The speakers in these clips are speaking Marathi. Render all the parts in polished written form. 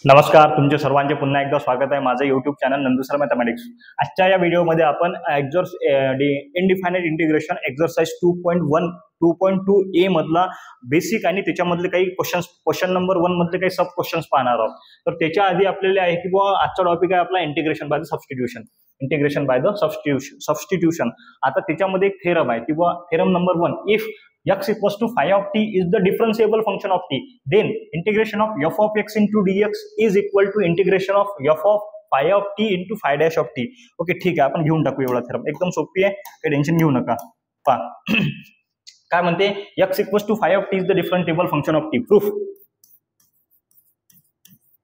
नमस्कार, तुमचे सर्वांचे पुन्हा एकदा स्वागत आहे माझं YouTube चॅनल नंदुसर मॅथमॅटिक्स। आजच्या या व्हिडिओमध्ये आपण इनडिफायनाइट इंटिग्रेशन एक्सरसाइज 2.1 2.2 ए मधला बेसिक आणि त्याच्यामधले काही क्वेश्चन नंबर 1 मधले काही सब क्वेश्चन्स पाहणार आहोत। तर त्याच्या आधी आपल्याला आहे की आजचा टॉपिक आहे आपला integration by the substitution. Integration by the substitution आता त्याच्यामध्ये एक थेरम आहे की theorem number 1, if x equals to phi of t is the differentiable function of t, then integration of f of x into dx is equal to integration of f of phi of t into phi dash of t। Okay, ठीक आहे, आपण घेऊन टाकू एवढा थेरम, एकदम सोपी आहे, काही टेन्शन घेऊ नका। पहा काय म्हणते, x equals to phi of t is the differentiable function of t।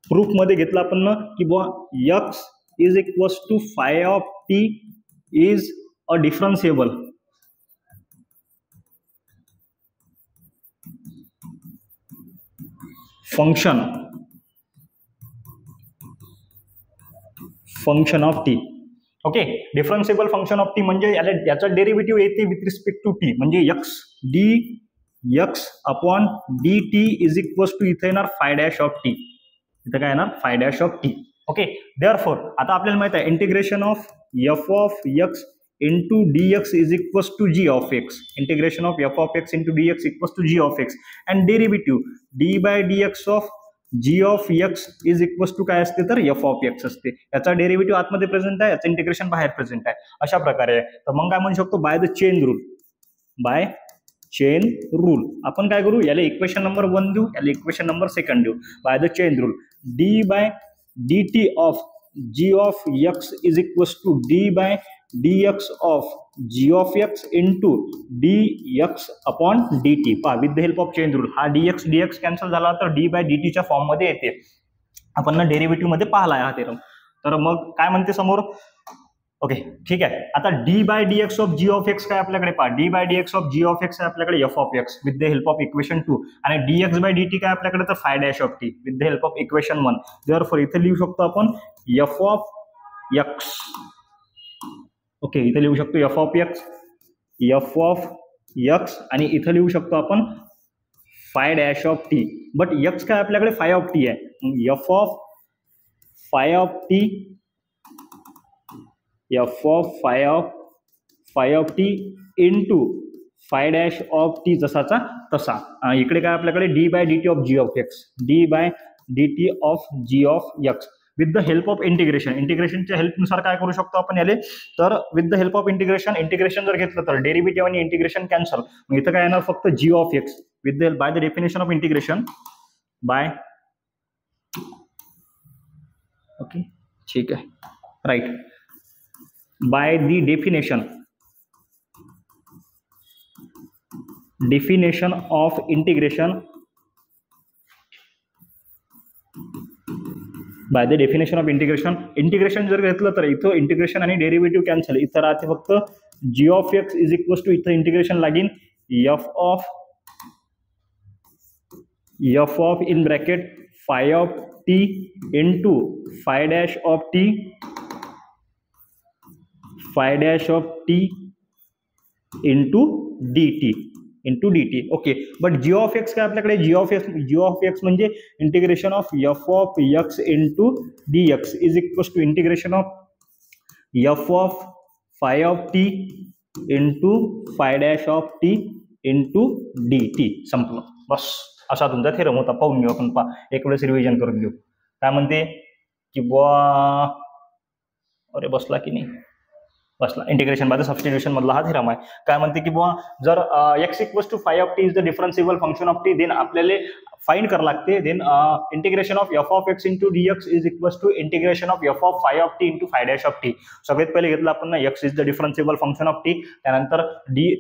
Proof मध्ये घेतला आपण ना की x is equals to phi of t is a differentiable function of t. Okay, differentiable function of t म्हणजे याचा डेरिव्हेटिव्ह येते विथ रिस्पेक्ट टू टी, म्हणजे x dx upon dt is equals to इथे येणार फाय डॅश ऑफ टी, इथे काय येणार phi dash of t. Okay, therefore आता आपल्याला माहित आहे integration of f of x into dx is equals to g of x, integration of f of x into dx equals to g of x, and derivative d by dx of g of x is equals to काय असते तर f of x असते। याचा डेरिव्हेटिव्ह आतमध्ये प्रेझेंट आहे, याचं इंटिग्रेशन बाहेर प्रेझेंट आहे, अशा प्रकारे आहे। तर मग काय म्हणू शकतो, बाय द चेन रूल आपण काय करू, याला इक्वेशन नंबर 1 देऊ, याला इक्वेशन नंबर 2 देऊ। By the chain rule d by dt of g of x is equals to d by dx of g of x into dx upon dt। पहा, with the help of chain rule हा dx कॅन्सल झाला तर d by dt च्या फॉर्म मध्ये येते। आपण ना डेरिव्हेटिव्ह मध्ये पाहिला हा थेरम। तर मग काय म्हणते समोर, ओके ठीक आहे। आता d by dx of g of x काय आपल्याकडे, पहा d by dx of g of x आहे आपल्याकडे f of x with the help of equation 2, आणि dx by dt काय आपल्याकडे तर five dash of t with the help of equation 1। Therefore इथे लिहू शकतो आपण f of x। ओके, इथे लिहू शकतो f of x आणि इथे लिहू शकतो आपण phi dash of t, but x काय आपल्याकडे फाय ऑफ टी आहे, f of phi of t into phi dash of t जसाचा तसा। इकडे काय आपल्याकडे d by dt of g of x, d by dt of g of x with the help of इंटिग्रेशनच्या हेल्पनुसार काय करू शकतो आपण याले, तर with the help of integration जर घेतलं तर डेरिव्हेटिव्ह आणि इंटिग्रेशन कॅन्सल, मग इथं काय येणार फक्त g of x with the by the definition of integration by, okay ठीक आहे right, by the definition of integration by the definition of integration जर घेतलं तर इथं इंटिग्रेशन आणि डेरिव्हेटिव्ह कॅन्सल, इथं राहते फक्त g of x is equals to इथं इंटिग्रेशन लागेल f of in bracket phi of t into phi dash of t into dt। Okay, but g of x काय आपल्याकडे, g ऑफ x म्हणजे integration of f of x into dx is equals to integration of f of phi of t into phi dash of t into dt। संपलं, बस असा तुमचा थेरम होता। पाहून घेऊ आपण, एक वेळेस रिव्हिजन करून घेऊ। काय म्हणते की अरे बसला की नाही, बसला। इंटिग्रेशन बाय द सबस्टिट्यूशन मधला हा थेरम आहे। काय म्हणते की जर x equals to phi of t is the differentiable function of t, then आपल्याला फाइंड करावं लागते, then integration of f of x into dx is equals to integration of f of phi of t into phi dash of t. सगळ्यात पहिले घेतलं आपण ना x is the differentiable function of t, त्यानंतर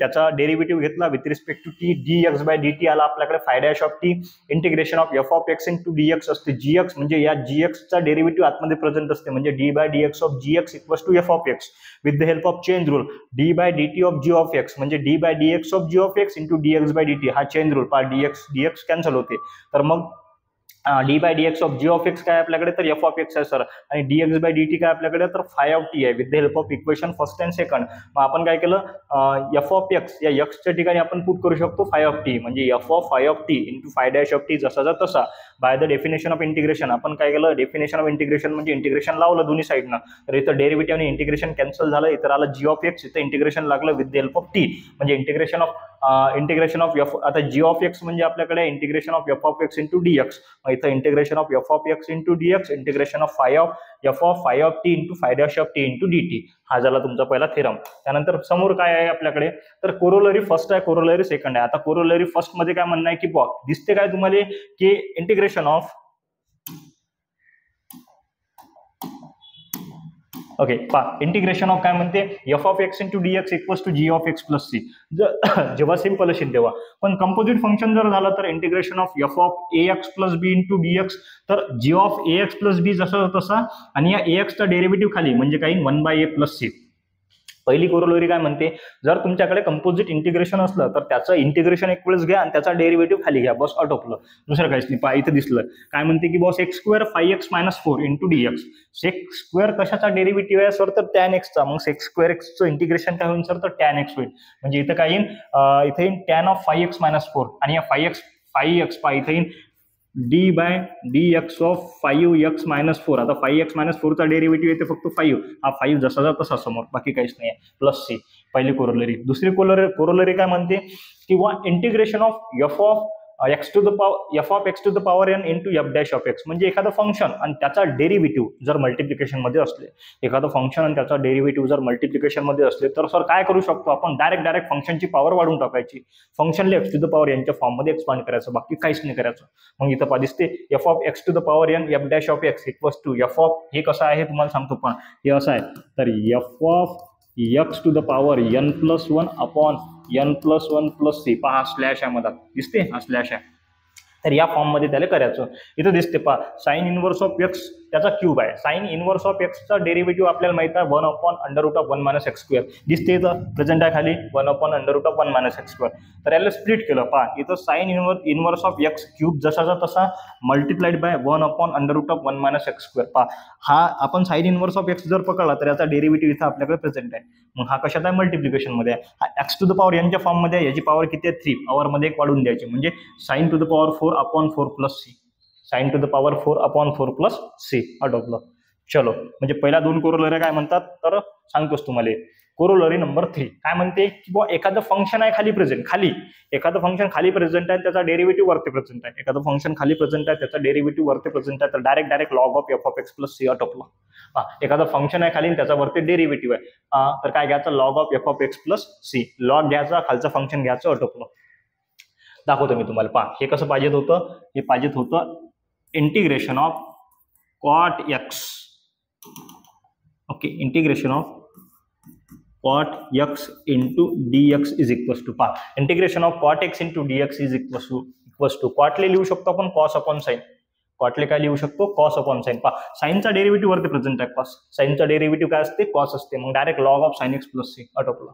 त्याचा डेरिव्हेटिव्ह घेतला with respect to t, dx by dt आला आपल्याकडे phi dash of T, integration of f of x into dx असते gx, म्हणजे या gx चा डेरिव्हेटिव्ह आतमध्ये प्रेझेंट असते, म्हणजे d by dx of gx equals to f of x with the help of chain rule d by dt of g of x म्हणजे d by dx of g of x into dx by dt, हा चेन रूल, dx कॅन्सल होते। तर मग d by d x of g of x काय आपल्याकडे, तर एफ ऑफ एक्स आहे सर, आणि d x by d t काय आपल्याकडे, तर फाय ऑफ टी आहे with the help of equation first and second. मग आपण काय केलं, एफ ऑफ एक्स या एक्सच्या ठिकाणी आपण पुट करू शकतो फाय ऑफ टी, म्हणजे F of phi of t into phi dash of t जसाचा तसा by the definition of integration. आपण काय केलं, डेफिनेशन ऑफ इंटिग्रेशन म्हणजे इंटिग्रेशन लावलं दोन्ही साईडनं, तर इथं डेरिव्हेटिव्ह आणि इंटिग्रेशन कॅन्सल झालं, इथं आलं जी ऑफ एक्स, इथं इंटिग्रेशन लागलं with the help of t, म्हणजे इंटिग्रेशन ऑफ एफ. आता जी ऑफ एक्स म्हणजे आपल्याकडे integration of f of x into d x, मग इथं integration of f of x into d x, integration of f of phi of t into phi dash of t into d T. हा झाला तुमचा पहिला थेरम. त्यानंतर समोर काय आहे आपल्याकडे, तर कोरोलरी फर्स्ट आहे, कोरोलरी सेकंड आहे. आता कोरोलरी फर्स्ट मध्ये काय म्हणणं आहे की बॉ दिसते काय तुम्हाला की integration of okay integration of काय म्हणते, f of x into d x equals to g of x plus c. जेव्हा सिंपल असेल तेव्हा. पण कंपोजिट फंक्शन जर झालं तर integration of f of a x plus b into d x, तर g of a x plus b जसा तसा, आणि या ए एक्सचा डेरिव्हेटिव्ह खाली म्हणजे काही 1 by a प्लस सी. पहिली कोरोलरी काय म्हणते, जर तुमच्याकडे कंपोजिट इंटिग्रेशन असलं तर त्याचं इंटिग्रेशन एक वेळेस घ्या आणि त्याचा डेरिव्हेटिव्ह खाली घ्या, बस आटोपलं, दुसरं काहीच नाही. पहा इथं दिसलं काय म्हणते की boss x square 5x-4 into d x. Sec square कशाचा डेरिव्हेटिव्ह आहे सर, तर टॅन एक्सचा. मग सेक्स स्क्वेअर एक्सचं इंटिग्रेशन काय होईल सर, तर टॅन एक्स होईल. म्हणजे इथं काय येईल, इथे येईल टॅन ऑफ 5x-4, आणि या 5x पहा इथे येईल d by d x of 5x-4. आता 5x-4 चा डेरिव्हेटिव्ह येते फक्त 5, हा 5 जसा तसा समोर, बाकी काहीच नाही आहे, प्लस सी. पहिली कोरोलरी. दुसरी कोरोलरी काय म्हणते, किंवा integration of f of x to the power f of x to the power n into f dash of x, म्हणजे एखादं फंक्शन आणि त्याचा डेरिव्हेटिव्ह जर मल्टिप्लिकेशन मध्ये असले, एखादं फंक्शन आणि त्याचा डेरिव्हेटिव्ह जर मल्टिप्लिकेशन मध्ये असले, तर सर काय करू शकतो आपण, डायरेक्ट फंक्शनची पॉवर वाढून टाकायची, फंक्शनला एक्स टू द पॉवर एनच्या फॉर्म मध्ये एक्सपांड करायचं, बाकी काहीच नाही करायचं. मग इथं दिसते f of x to the power n f dash of x equals to f of, हे कसं आहे तुम्हाला सांगतो, पण हे असं आहे, तर f of x to the power n plus 1 upon n plus 1 plus c. पहा स्लॅश आहे मध्ये, दिसते हा स्लॅश आहे, तर या फॉर्म मध्ये त्याला करायचं. इथं दिसते पहा साइन इनवर्स ऑफ एक्स त्याचा क्यूब आहे. साइन इनवर्स ऑफ एक्सचा डेरिव्हेटिव्ह आपल्याला माहित आहे 1 upon under root of 1 minus x square. दिसते इथं प्रेझेंट आहे खाली 1 upon under root of 1 minus x square. तर याला स्प्लिट केलं, पहा इथं sine inverse of x cube जसाचा तसा multiplied by 1 upon under root of 1 minus x square. पहा हा आपण साइन इनवर्स ऑफ एक्स जर पकडला तर याचा डेरिव्हेटिव्ह इथं आपल्याकडे प्रेझेंट आहे. मग हा कशात आहे, मल्टिप्लिकेशन मध्ये आहे. हा एक्स टू द पॉवर एनच्या फॉर्म मध्ये आहे, याची पॉवर किती आहे 3, पॉवर मध्ये एक वाढून द्यायची, म्हणजे sine to the power 4 upon 4 plus c. Sine to the power 4 upon 4 plus c आटोपलं. चलो, म्हणजे पहिल्या दोन कोरोलरी काय म्हणतात तर सांगतोस तुम्हाला. कोरोलरी नंबर 3 काय म्हणते की बुवा एखादं फंक्शन आहे खाली प्रेझेंट, खाली एखादं फंक्शन खाली प्रेझेंट आहे त्याचा डेरिव्हेटिव्ह वरती प्रेझेंट आहे, एखादं फंक्शन खाली प्रेझेंट आहे त्याचा डेरिव्हेटिव्ह वरती प्रेझेंट आहे, तर direct log of f of x plus c आटोपला. एखादं फंक्शन आहे खाली त्याचा वरती डेरिव्हेटिव्ह आहे, तर काय घ्यायचं, log of f of x plus c. Log घ्यायचा, खालचं फंक्शन घ्यायचं, आटोपलं. दाखवतो मी तुम्हाला. पहा हे कसं पाहिजे होतं, हे पाहिजे होतं integration of cot x. Okay, integration of cot x into dx is equals to, पहा integration of cot x into dx is equals to कॉटले लिहू शकतो आपण cos अपॉन साइन. कॉटले काय लिहू शकतो, cos अपॉन साइन. पहा साइनचा डेरिव्हेटिव्ह वरती प्रेझेंट आहे cos, साइनचा डेरिव्हेटिव्ह काय असते, cos असते, मग direct log of sine x plus c आटोपला.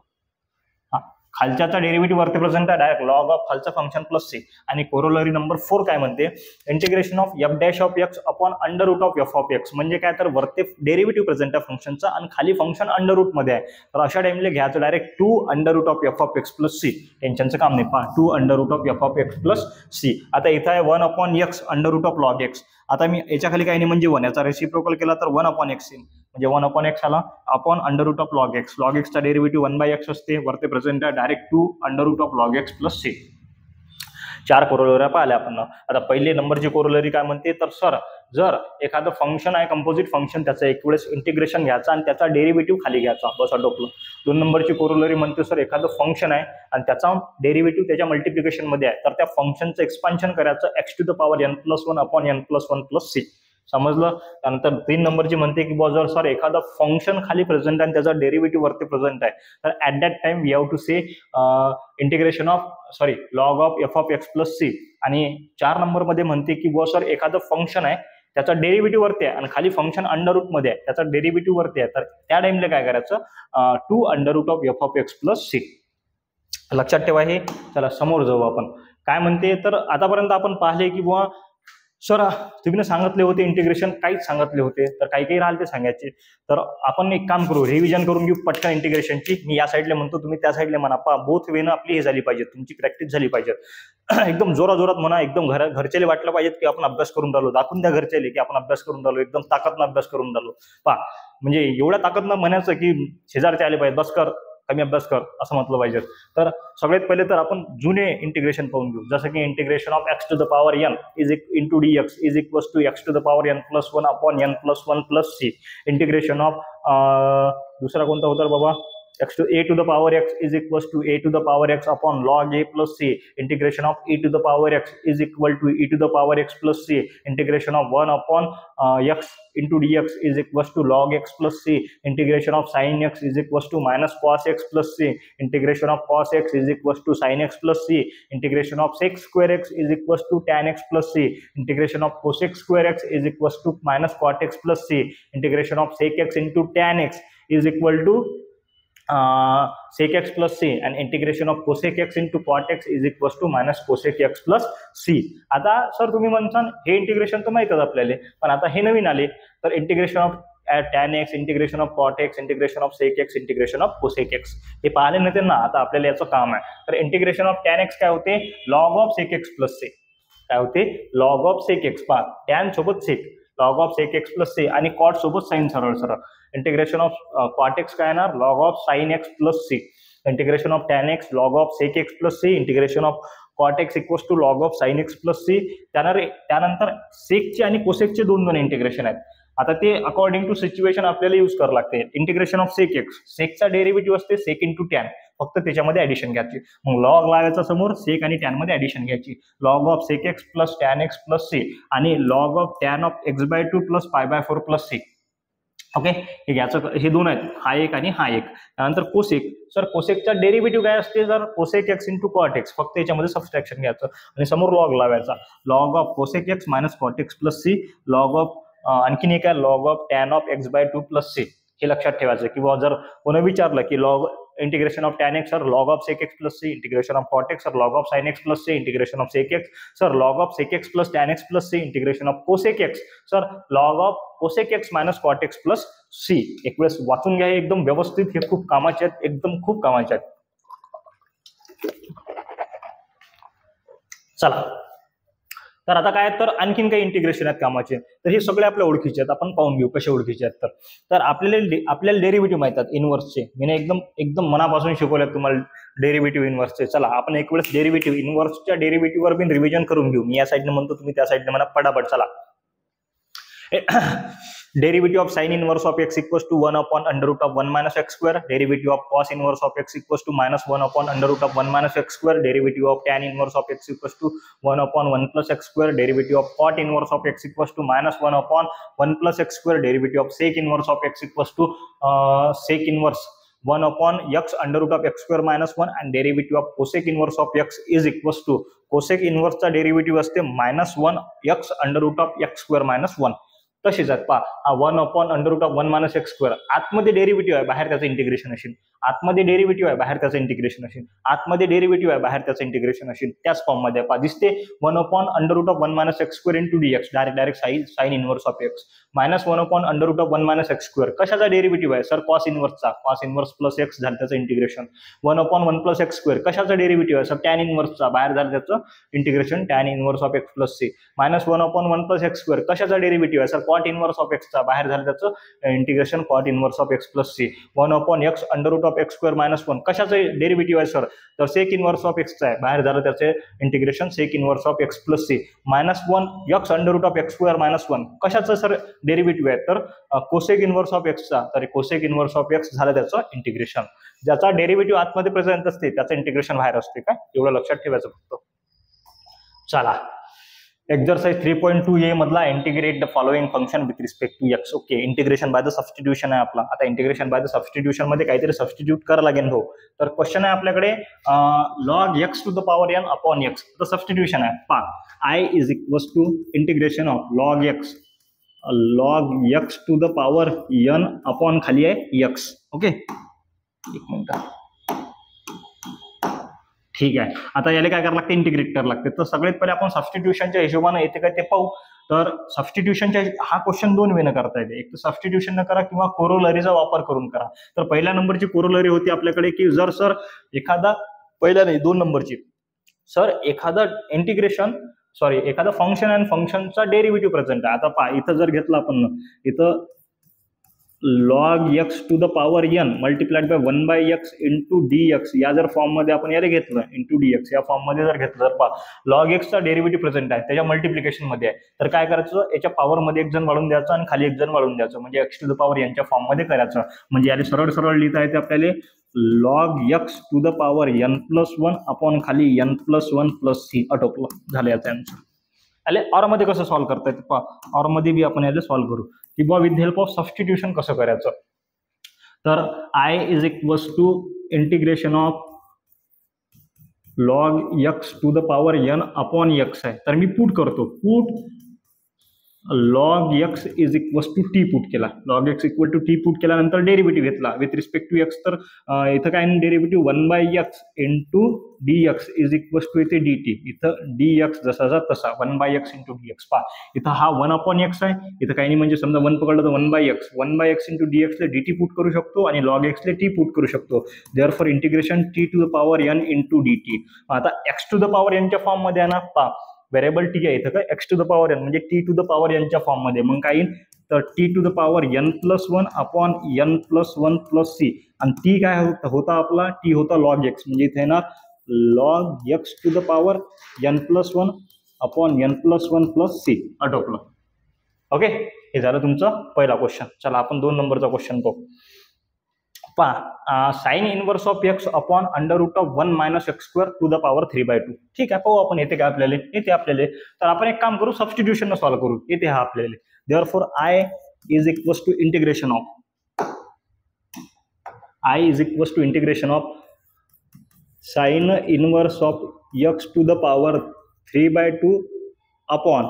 खालच्याचा डेरिव्हेटिव्ह वरती प्रेझेंट आहे, डायरेक्ट लॉग ऑफ खालचा फंक्शन प्लस सी. आणि कोरोलरी नंबर 4 काय म्हणते, integration of f dash of x upon under root of f of x, म्हणजे काय तर वरती डेरिव्हेटिव्ह प्रेझेंट आहे फंक्शनचा आणि खाली फंक्शन अंडर रूट मध्ये आहे, तर अशा टाइमला घ्यायचं direct 2 under root of f of x plus c. टेन्शनचं काम नाही. पहा 2 under root of f of x plus c. आता इथं आहे 1 upon x under root of log x. आता मी याच्या खाली काही नाही म्हणजे 1, याचा रेसिप्रोकल केला तर 1 अपॉन एक्स येईल, म्हणजे 1 अपॉन एक्स आला upon under root of log x. Log एक्सचा डेरिव्हेटिव्ह 1 बाय एक्स असते, वरती प्रेझेंट आहे direct 2 under root of log x plus c. 4 कोरोलऱ्या पाहिल्या आपण. आता पहिली नंबरची कोरोलरी काय म्हणते, तर सर जर एखादं फंक्शन आहे कंपोजिट फंक्शन, त्याचं एक वेळेस इंटिग्रेशन घ्यायचं आणि त्याचा डेरिव्हेटिव्ह खाली घ्यायचा, बस आटोपलं. 2 नंबरची कोरोलरी म्हणते सर एखादं फंक्शन आहे आणि त्याचा डेरिव्हेटिव्ह त्याच्या मल्टिप्लिकेशन मध्ये आहे, तर त्या फंक्शनचं एक्सपान्शन करायचं x to the power n plus 1 upon n plus 1 plus c. समजलं. त्यानंतर 3 नंबरची म्हणते की जर सर एखादा फंक्शन खाली प्रेझेंट आहे आणि त्याचा डेरिव्हेटिव्ह वरती प्रेझेंट आहे, तर at that time we have to say integration of log of f of x plus c. आणि 4 नंबर मध्ये म्हणते की सर एखादं फंक्शन आहे त्याचा डेरिव्हेटिव्ह वरती आहे आणि खाली फंक्शन अंडर रूट मध्ये आहे, त्याचा डेरिव्हेटिव्ह वरती आहे, तर त्या टाइमला काय करायचं, 2 under root of f of x plus c. लक्षात ठेवा हे. चला समोर जाऊ आपण. काय म्हणते, तर आतापर्यंत आपण पाहिले की सर तुम्ही सांगितले होते इंटिग्रेशन काहीच सांगितले होते, तर काही काही राहिले ते सांगायचे. तर आपण एक काम करू, रिव्हिजन करून घेऊ पटकन इंटिग्रेशनची. मी या साईडला म्हणतो, तुम्ही त्या साईडला म्हणा. बोथ वेनं आपली हे झाली पाहिजे, तुमची प्रॅक्टिस झाली पाहिजे. एकदम जोरात म्हणा, एकदम घरच्याला वाटलं पाहिजे की आपण अभ्यास करून राहिलो, दाखवून द्या घरच्याला की आपण अभ्यास करून राहिलो, एकदम ताकदनं अभ्यास करून राहिलो. म्हणजे एवढ्या ताकदनं म्हणायचं की शेजारचे आले पाहिजे, बस कर, कमी अभ्यास कर, असं म्हटलं पाहिजे. तर सगळ्यात पहिले तर आपण जुने इंटिग्रेशन पाहून घेऊ. जसं की integration of x to the power n is into d x is equal to x to the power n plus one upon n plus one plus c. Integration of दुसरा कोणता होता बाबा, x to a to the power x is equals to a to the power x upon log a plus c. Integration of e to the power x is equal to e to the power x plus c. Integration of 1 upon x into dx is equals to log x plus c. Integration of sin x is equals to minus cos x plus c. Integration of cos x is equals to sin x plus c. Integration of sec square x is equals to tan x plus c. Integration of cosec square x is equals to minus cot x plus c. Integration of sec x into tan x is equal to sec x plus c, and integration of cosec x into cot x is equals to minus cosec x plus c. आता सर तुम्ही म्हणता हे इंटिग्रेशन तर माहितच आपल्याला, पण आता हे नवीन आले. तर integration of tan x, integration of cot x, integration of sec x, integration of cosec x हे पाहिले नव्हते ना, आता आपल्याला याचं काम आहे. तर इंटिग्रेशन ऑफ tan x काय होते, log of sec x plus c. काय होते, log of sec x. tan सोबत sec, log of sec x plus c, आणि cot सोबत sin सरळ सरळ. इंटिग्रेशन ऑफ cot x काय येणार, log of sin x plus c. Integration of tan x log of sec x plus c. Integration of cot x equals to log of sin x plus c. त्यानंतर सेकचे आणि कोसेकचे दोन इंटिग्रेशन आहेत. आता ते अकॉर्डिंग टू सिच्युएशन आपल्याला यूज करावं लागते. इंटिग्रेशन ऑफ सेक एक्स, सेकचा डेरिव्हेटिव्ह असते सेक इंटू टॅन, फक्त त्याच्यामध्ये ऍडिशन घ्यायची. मग लॉग लावायचा समोर, सेक आणि टॅन मध्ये ऍडिशन घ्यायची. Log of sec x plus tan x plus c, आणि log of tan of x by 2 plus pi by 4 plus c. Okay, हे दोन आहेत, हा एक आणि हा एक. त्यानंतर कोसेक, सर कोसेकचा डेरिव्हेटिव्ह काय असते, जर cosec x into cot x, फक्त याच्यामध्ये सबस्ट्रॅक्शन घ्यायचं आणि समोर लॉग लावायचा. Log of cosec x minus cot x plus c, log of आणखीन एक आहे log of tan of x by 2 plus c. हे लक्षात ठेवायचं. किंवा जर कोणी विचारलं की log integration of tan x sir log of sec x plus c, integration of cot x sir log of sine x plus c, integration of sec x sir log of sec x plus tan x plus c, integration of cosec x sir log of cosec x minus cot x plus c. एक वेळेस वाचून घ्या एकदम व्यवस्थित, हे खूप कामाचे आहेत, एकदम खूप कामाचे आहेत. चला, तर आता काय, तर आणखीन काही इंटिग्रेशन आहेत कामाचे. तर हे सगळे आपल्या ओळखीचे आहेत, आपण पाहून घेऊ कसे ओळखीचे आहेत. तर आपल्याला डेरिव्हेटिव्ह माहित आहेत इनव्हर्सचे. मी एकदम मनापासून शिकवल्यात तुम्हाला डेरिव्हेटिव्ह इनव्हर्सचे. चला आपण एक वेळेस डेरिव्हेटिव्ह इनव्हर्सच्या डेरिव्हेटिव्हवर पण रिव्हिजन करून घेऊ. मी या साईडने म्हणतो, तुम्ही त्या साईडने म्हणा, पटापट. चला, derivative of sine inverse of x equals to 1 upon under root of 1 minus x square. Derivative of cos inverse of x equals to minus 1 upon under root of 1 minus x square. Derivative of tan inverse of x equals to 1 upon 1 plus x square. Derivative of cot inverse of x equals to minus 1 upon 1 plus x square. Derivative of sec inverse of x equals to sec inverse 1 upon x under root of x square minus 1. And derivative of cosec inverse of x is equals to, cosec इनवर्सचा डेरिव्हेटिव्ह असते minus 1 x under root of x square minus 1. तशीच आहेत पहा, 1 upon under root of 1 minus x square. आतमध्ये डेरिव्हेटिव्ह आहे, बाहेर त्याचं इंटिग्रेशन असेल. आतमध्ये डेरिव्हेटिव्ह आहे, बाहेर त्याचं इंटिग्रेशन असेल. आतमध्ये डेरिव्हेटिव्ह आहे, बाहेर त्याचं इंटिग्रेशन असेल. त्याच फॉर्म मध्ये पहा दिसते, 1 upon under root of 1 minus x square into dx, direct sine inverse of x, minus 1 upon under root of 1 minus x square. कशाचा डेरिव्हेटिव्ह आहे सर, कॉस इनवर्सचा. कॉस इनवर्स प्लस एक्स झालं त्याचं integration. 1 upon 1 plus x square कशाचा डेरिव्हेटिव्ह आहे सर, टॅन इनवर्सचा. बाहेर झालं त्याचं integration, tan inverse of x plus c. Minus 1 upon 1 plus x square कशाचा डेरिव्हेटिव्ह आहे सर, कॉट इनवर्स ऑफ एक्सचा. बाहेर झालं त्याचं integration, cot inverse of x plus c. 1 upon x under root of x square minus 1 कशाचं डेरिव्हेटिव्ह आहे सर, तर सेक इनवर्स ऑफ एक्सचा आहे. बाहेर झालं त्याचे integration, sec inverse of x plus c. Minus 1 x under root of x square minus 1 कशाचं सर डेरिव्हेटिव्ह आहे, तर कोसेक इनवर्स ऑफ एक्सचा. तर कोसेक इनवर्स ऑफ एक्स झालं त्याचं इंटिग्रेशन. ज्याचा डेरिव्हेटिव्ह आतमध्ये प्रेझेंट असते त्याचं इंटिग्रेशन बाहेर असते. काय, एवढं लक्षात ठेवायचं फक्त. चला, एक्झरसाइज 3.2a मधला integrate the following function with respect to x. Okay, integration by the substitution आहे आपला. आता इंटिग्रेशन बाय द सबस्टिट्यूशन मध्ये काहीतरी सबस्टिट्यूट करावं लागेल हो. तर क्वेश्चन आहे आपल्याकडे, log x to the power n upon x. तर सबस्टिट्यूशन आहे पा, I is equals to integration of log x to the power n upon खाली आहे एक्स. ओके, एक मिनिट, ठीक आहे. आता याला काय करावं लागते, इंटिग्रेट करावं लागते. तर सगळ्यात पहिले आपण सबस्टिट्यूशनच्या हिशोबाने येते काय ते पाहू. तर सबस्टिट्यूशनच्या हा क्वेश्चन दोन वेने करता येते, एक तर सबस्टिट्यूशन न करा किंवा कोरोलरीचा वापर करून करा. तर पहिल्या नंबरची कोरोलरी होती आपल्याकडे की जर सर एखादा, पहिल्या नाही 2 नंबरची, सर एखादा एखादा फंक्शन आणि फंक्शनचा डेरिव्हेटिव्ह प्रेझेंट आहे. आता पहा इथं जर घेतलं आपण, इथं log x to the power n multiplied by 1/x into dx या जर फॉर्म मध्ये आपण याला घेतलं इंटू dx या फॉर्म मध्ये जर घेतलं तर पहा log x चा डेरिव्हेटिव्ह प्रेझेंट आहे, त्याच्या मल्टिप्लिकेशन मध्ये आहे. तर काय करायचं, याच्या पॉवर मध्ये एक जण वाढून द्यायचं आणि खाली एक जण वाढून द्यायचं, म्हणजे x to the power n च्या फॉर्म मध्ये करायचं. म्हणजे याला सरळ सरळ लिहिता येते आपल्याला log x to the power n+1 upon खाली n+1+c आटोपलं, झालं याचं आन्सर. आले ऑर मध्ये कसं सॉल्व्ह करता येते पहा, ऑर मध्ये बी आपण याला सॉल्व्ह करू किंवा विथ हेल्प ऑफ सबस्टिट्यूशन कसं करायचं. तर I is equals to integration of log x to the power n upon x आहे. तर मी पुट करतो, put log x is equals to t put केला, log x equal to t put केल्यानंतर डेरिव्हेटिव्ह घेतला विथ रिस्पेक्ट टू x. तर इथं काय derivative 1/x into dx is equals to इथे dt, इथं dx जसाचा तसा 1/x इंटू dx. पहा इथं हा 1/x आहे, इथं काही नाही म्हणजे समजा 1 पकडलं तर 1/x इंटू dx ला dt पुट करू शकतो आणि log x ला t पुट करू शकतो. Therefore integration t to the power n into dt. आता x to the power n च्या फॉर्म मध्ये आहे ना, पहा व्हेरिएबल टी आहे इथं काय x to the power n म्हणजे t to the power n च्या फॉर्म मध्ये, मग काय येईल तर t to the power n+1 upon n+1+c आणि t काय होता आपला, t होता log x म्हणजे इथे येणार log x to the power n+1 upon n+1+c आटोपलं. ओके, हे झालं तुमचं पहिला क्वेश्चन. चला आपण 2 नंबरचा क्वेश्चन पाहू. पहा sine inverse of x upon under root of 1 - x² to the power 3/2. ठीक आहे, पाहू आपण येते काय आपल्याला, येते आपल्याला. तर आपण एक काम करू, सबस्टिट्यूशन सॉल्व्ह करू, येते हा आपल्याला. Therefore I is equals to integration of sine inverse of x to the power 3/2 upon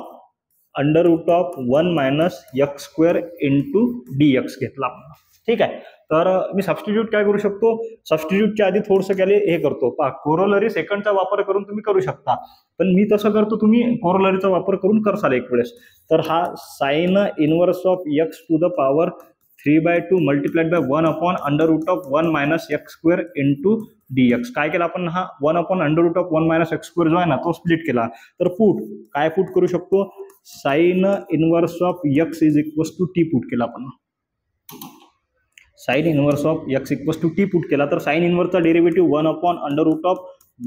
under root of 1 - x² into dx घेतला आपण. ठीक आहे, तर मी सबस्टिट्यूट काय करू शकतो, सबस्टिट्यूटच्या आधी थोडंसं केले हे करतो. पहा कोरोलरी सेकंडचा वापर करून तुम्ही करू शकता, पण मी तसं करतो, तुम्ही कोरोलरीचा वापर करून करसाल एक वेळेस. तर हा sine inverse of x to the power 3/2 multiplied by 1 upon under root of 1 - x² into dx. काय केलं आपण, हा 1 upon under root of 1 - x² जो आहे ना तो स्प्लिट केला. तर पुट काय पुट करू शकतो, sine inverse of x is equals to t put केला आपण. Sine inverse of x equals to t put केला, तर साइन इनवर्सचा derivative 1 upon under root of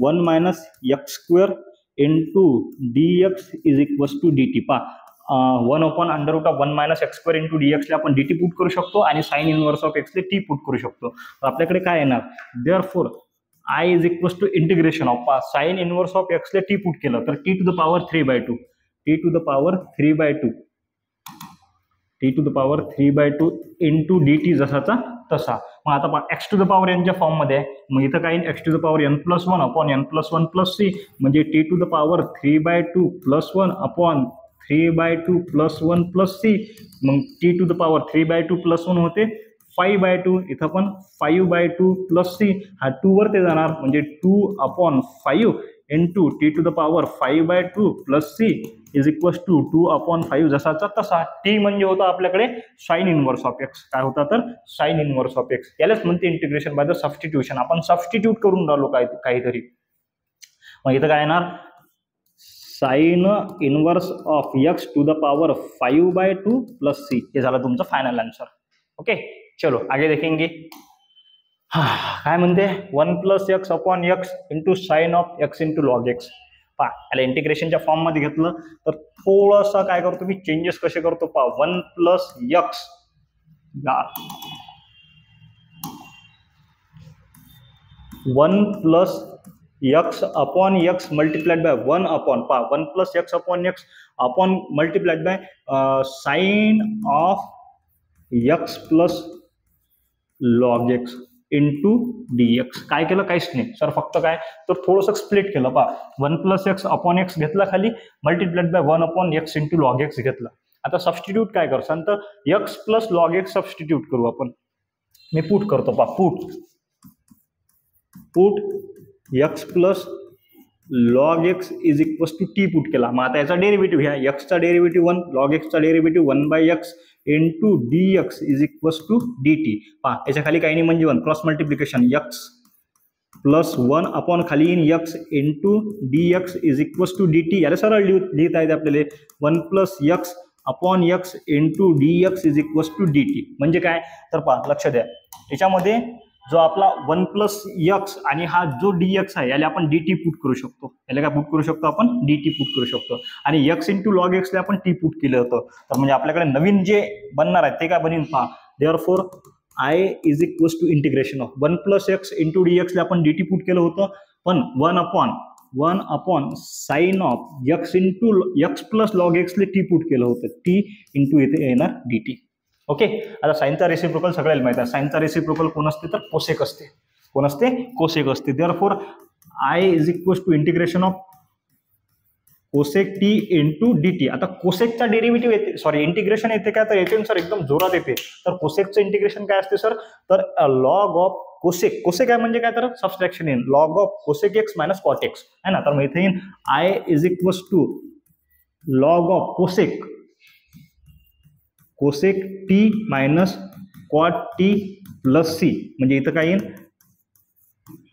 1 - x² into dx is equals to dt. पहा 1 upon under root of 1 - x² into dx ला आपण dt पुट करू शकतो आणि साइन इनवर्स ऑफ x ला t पुट करू शकतो. तर आपल्याकडे काय येणार, therefore I is equals to integration of sine inverse of x ला t पुट केलं तर t to the power 3/2, t to the power 3/2 into dt जसाचा तसा. मग आता पहा x to the power n च्या फॉर्म मध्ये आहे, मग इथं काय x to the power n+1 upon n+1+c म्हणजे t to the power 3/2 +1 upon 3/2 +1+c. मग t टू द पॉवर 3/2 +1 होते 5/2, इथं पण 5/2 +c, हा 2 वर ते जाणार म्हणजे 2 upon 5 into t to the power 5/2 +c is equals to 2 upon 5 जसाचा तसा. टी म्हणजे होता आपल्याकडे साइन इनवर्स ऑफ x, काय होता तर साइन इनवर्स ऑफ x. यालाच म्हणते इंटिग्रेशन बाय द सबस्टिट्यूशन. आपण सबस्टिट्यूट करून राहिलो काहीतरी. मग इथं काय येणार, sine inverse of x to the power 5/2 +c. हे झालं तुमचं फायनल आन्सर. ओके, चलो आगे देखेंगे. काय म्हणते 1 + x upon x into sine of x into log x. पहा याला इंटिग्रेशनच्या फॉर्म मध्ये घेतलं तर थोडंसं काय करतो मी, चेंजेस कसे करतो पहा. 1 + x 1 + x upon x multiplied by 1 upon, पहा 1 + x upon x upon multiplied by sine of x plus log x into dx. काय केलं, काहीच नाही सर, फक्त काय तर थोडंसं स्प्लिट केलं. पहा 1 + x अपॉन x घेतला खाली multiplied by 1 upon x into log x घेतला. आता सबस्टिट्यूट काय करसान तर x plus log x substitute करू आपण. मी पुट करतो पहा, put x plus log x is equals to t put केला. मग आता याचा डेरिव्हेटिव्ह घ्या. एक्सचा डेरिव्हेटिव्ह 1, लॉग एक्सचा derivative 1/x into d x is equals to d t. पहा याच्या खाली काही नाही म्हणजे 1 cross multiplication x plus 1 upon खाली in x into d x is equals to d t. याला सरळ लिहिता येते आपल्याला 1 plus x upon x into d x is equals to d t. म्हणजे काय तर पहा लक्ष द्या, याच्यामध्ये जो आपला 1 प्लस एक्स आणि हा जो डी एक्स आहे याला आपण डी टी पुट करू शकतो. याला काय पुट करू शकतो आपण, डी टी पुट करू शकतो. आणि एक्स इंटू लॉग एक्सला आपण टी पुट केलं होतं. तर म्हणजे आपल्याकडे नवीन जे बनणार आहे ते काय बनेल पहा. Therefore I is equals to integration of 1 plus x into d एक्सला आपण डी टी पुट केलं होतं, पण 1 upon sine of x into x plus log एक्सले टी पुट केलं होतं. टी इंटू इथे येणार डी टी. ओके. आता साइनचा रेसिप्रोकल सगळ्याला माहिती आहे. साइनचा रेसिप्रोकल कोण असते तर कोसेक असते. कोण असते, कोसेक असते. Therefore I is equals to integration of cosec t into d t. आता कोसेकचा डेरिव्हेटिव्ह येते, सॉरी इंटिग्रेशन येते काय तर येते सर एकदम जोरात येते. तर कोसेकचं इंटिग्रेशन काय असते सर तर लॉग ऑफ कोसेक. कोसेक आहे म्हणजे काय तर सबस्ट्रॅक्शन येईल log of cosec x minus cot x आहे ना. तर मग इथे येईल I is equals to log of cosec t minus cot t plus c. म्हणजे इथं काय येईल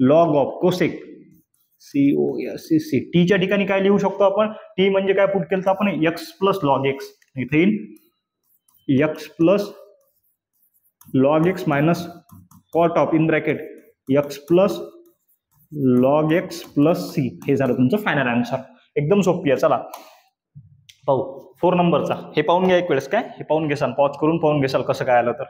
लॉग ऑफ कोसेक COSEC. टीच्या ठिकाणी काय लिहू शकतो आपण, टी म्हणजे काय पुट केलं तर आपण एक्स प्लस लॉग एक्स. इथे येईल x plus log x minus cot of in bracket x plus log x plus c. हे झालं तुमचं फायनल आन्सर. एकदम सोपी आहे. चला पाहू 4 नंबरचा. हे पाहून घ्या एक वेळेस, काय हे पाहून घेसाल, पॉज करून पाहून घेसाल कसं काय आलं तर.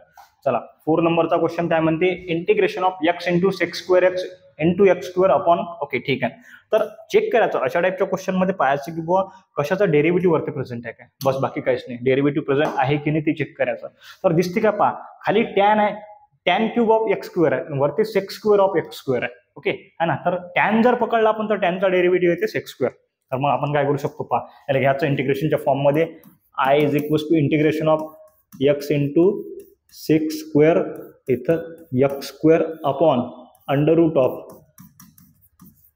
चला 4 नंबरचा क्वेश्चन काय म्हणते, integration of x into sec square x into x square upon. Okay ठीक आहे. तर चेक करायचं अशा टाईपच्या क्वेश्चन मध्ये पाहायचं की बुवा कशाचा डेरिव्हेटिव्ह वरती प्रेझेंट आहे काय, बस बाकी काहीच नाही. डेरिव्हेटिव्ह प्रेझेंट आहे की नाही ते चेक करायचं. तर दिसते का पहा, खाली टॅन आहे, tan cube of x square आहे, वरती sec square of x square आहे. ओके है ना. तर टॅन जर पकडला आपण तर टॅनचा डेरिव्हेटिव्ह येते सेक्स स्क्वेअर. तर मग आपण काय करू शकतो पहा, याला घ्यायचं इंटिग्रेशनच्या फॉर्म मध्ये. I is equals to integration of x into sec square इथं x square upon under root of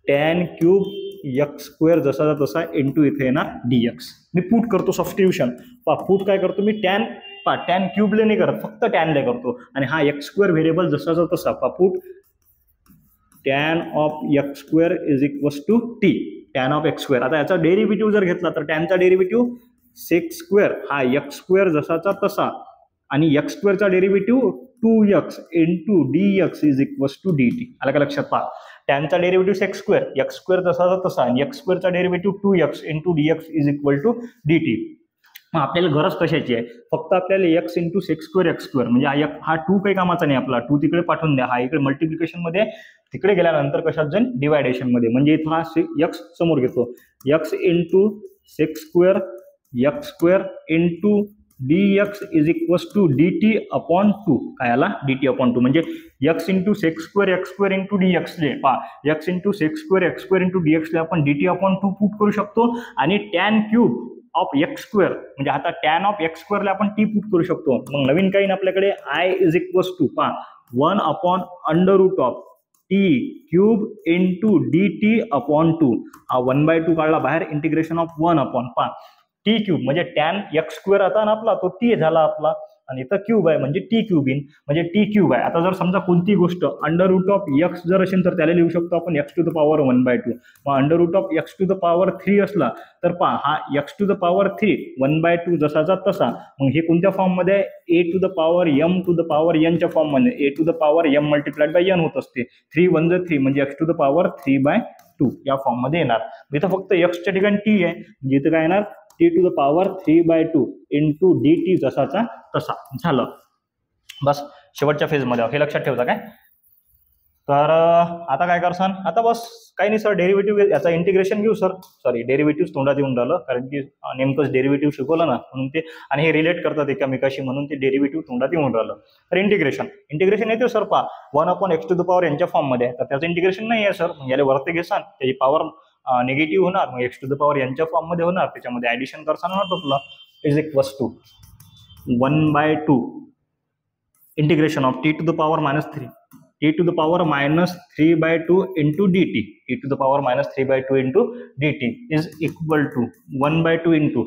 tan cube x square जसा तसा इंटू इथे येणार डी एक्स. मी पुट करतो सबस्टिट्यूशन. पहा पुट काय करतो मी, टॅन क्यूबले नाही करत, फक्त टॅनले करतो. आणि हा एक्स स्क्वेअर व्हेरिएबल जसाचा तसा पहा put tan of x square is equals to t tan of x square. आता याचा डेरिव्हेटिव्ह जर घेतला तर टॅनचा डेरिव्हेटिव्ह सेक्स स्क्वेअर हा एक्स स्क्वेअर जसाचा तसा आणि एक्स स्क्वेअरचा derivative 2x into d x is equals to d t. आला का लक्षात पहा. टॅनचा derivative sec square, x square जसाचा तसा आणि एक्स स्क्वेअरचा derivative 2x into d x is equal to d T. मग आपल्याला गरज कशाची आहे, फक्त आपल्याला x into sec square x square म्हणजे हा 2 काही कामाचा नाही आपला. 2 तिकडे पाठवून द्या, हा इकडे मल्टिप्लिकेशन मध्ये तिकडे गेल्यानंतर कशात जाईल डिवायडेशन मध्ये. म्हणजे इथं हा एक्स समोर घेतो, x into sec square x square into d x is equals to d t upon 2. काय आला डी टी अपॉन 2 म्हणजे x into sec square into d एक्सले पहा x into sec square into d एक्सले आपण डी टी अपॉन 2 पुट करू शकतो. आणि tan cube of x square म्हणजे आता टॅन ऑफ एक्स स्क्वेअरला आपण टी पुट करू शकतो. मग नवीन काही ना आपल्याकडे आय इज इक्वल्स टू पहा 1 upon under root of t cube into d t upon 2. हा 1/2 काढला बाहेर, इंटिग्रेशन ऑफ 1 अपॉन पहा टी क्यूब म्हणजे टॅन एक्स स्क्वेअर आता ना आपला तो टी झाला आपला आणि इथं क्यूब आहे म्हणजे टी क्यूब इन म्हणजे टी क्यूब आहे. आता जर समजा कोणती गोष्ट अंडर रूट ऑफ एक्स जर असेल तर त्याला लिहू शकतो आपण एक्स टू द पॉवर 1/2. मग under root of x to the power 3 असला तर पहा हा एक्स टू द पॉवर 3 1/2 जसाचा तसा. मग हे कोणत्या फॉर्म मध्ये, a to the power m to the power n च्या फॉर्म मध्ये. A to the power m multiplied by n होत असते. 3 1 3 म्हणजे एक्स टू द पॉवर 3/2 या फॉर्म मध्ये येणार. इथं फक्त एक्सच्या ठिकाणी टी आहे म्हणजे इथं काय येणार T to the power 3/2 into d t जसाचा तसा झालं. बस शेवटच्या फेजमध्ये हे लक्षात ठेवता काय. तर आता काय करसान, आता बस काही नाही सर डेरिव्हेटिव्ह याचा इंटिग्रेशन घेऊ सर. सॉरी डेरिव्हेटिव्ह तोंडात येऊन राहिलं कारण की नेमकंच डेरिव्हेटिव्ह शिकवलं ना म्हणून ते, आणि हे रिलेट करतात एकमेकाशी म्हणून ते डेरिव्हेटिव्ह तोंडात येऊन राहिलं. तर इंटिग्रेशन येते सर पहा 1 upon x to the power यांच्या फॉर्म मध्ये. तर त्याचं इंटिग्रेशन नाही आहे सर, याला वरती घेसान त्याची पॉवर निगेटिव्ह होणार, मग एक्स टू द पॉवर यांच्या फॉर्म मध्ये होणार, त्याच्यामध्ये ऍडिशन करताना टोपलं is equals to 1/2 integration of t to the power -3 t to the power -3/2 into dt, e to the power -3/2 into dt is equal to 1/2 into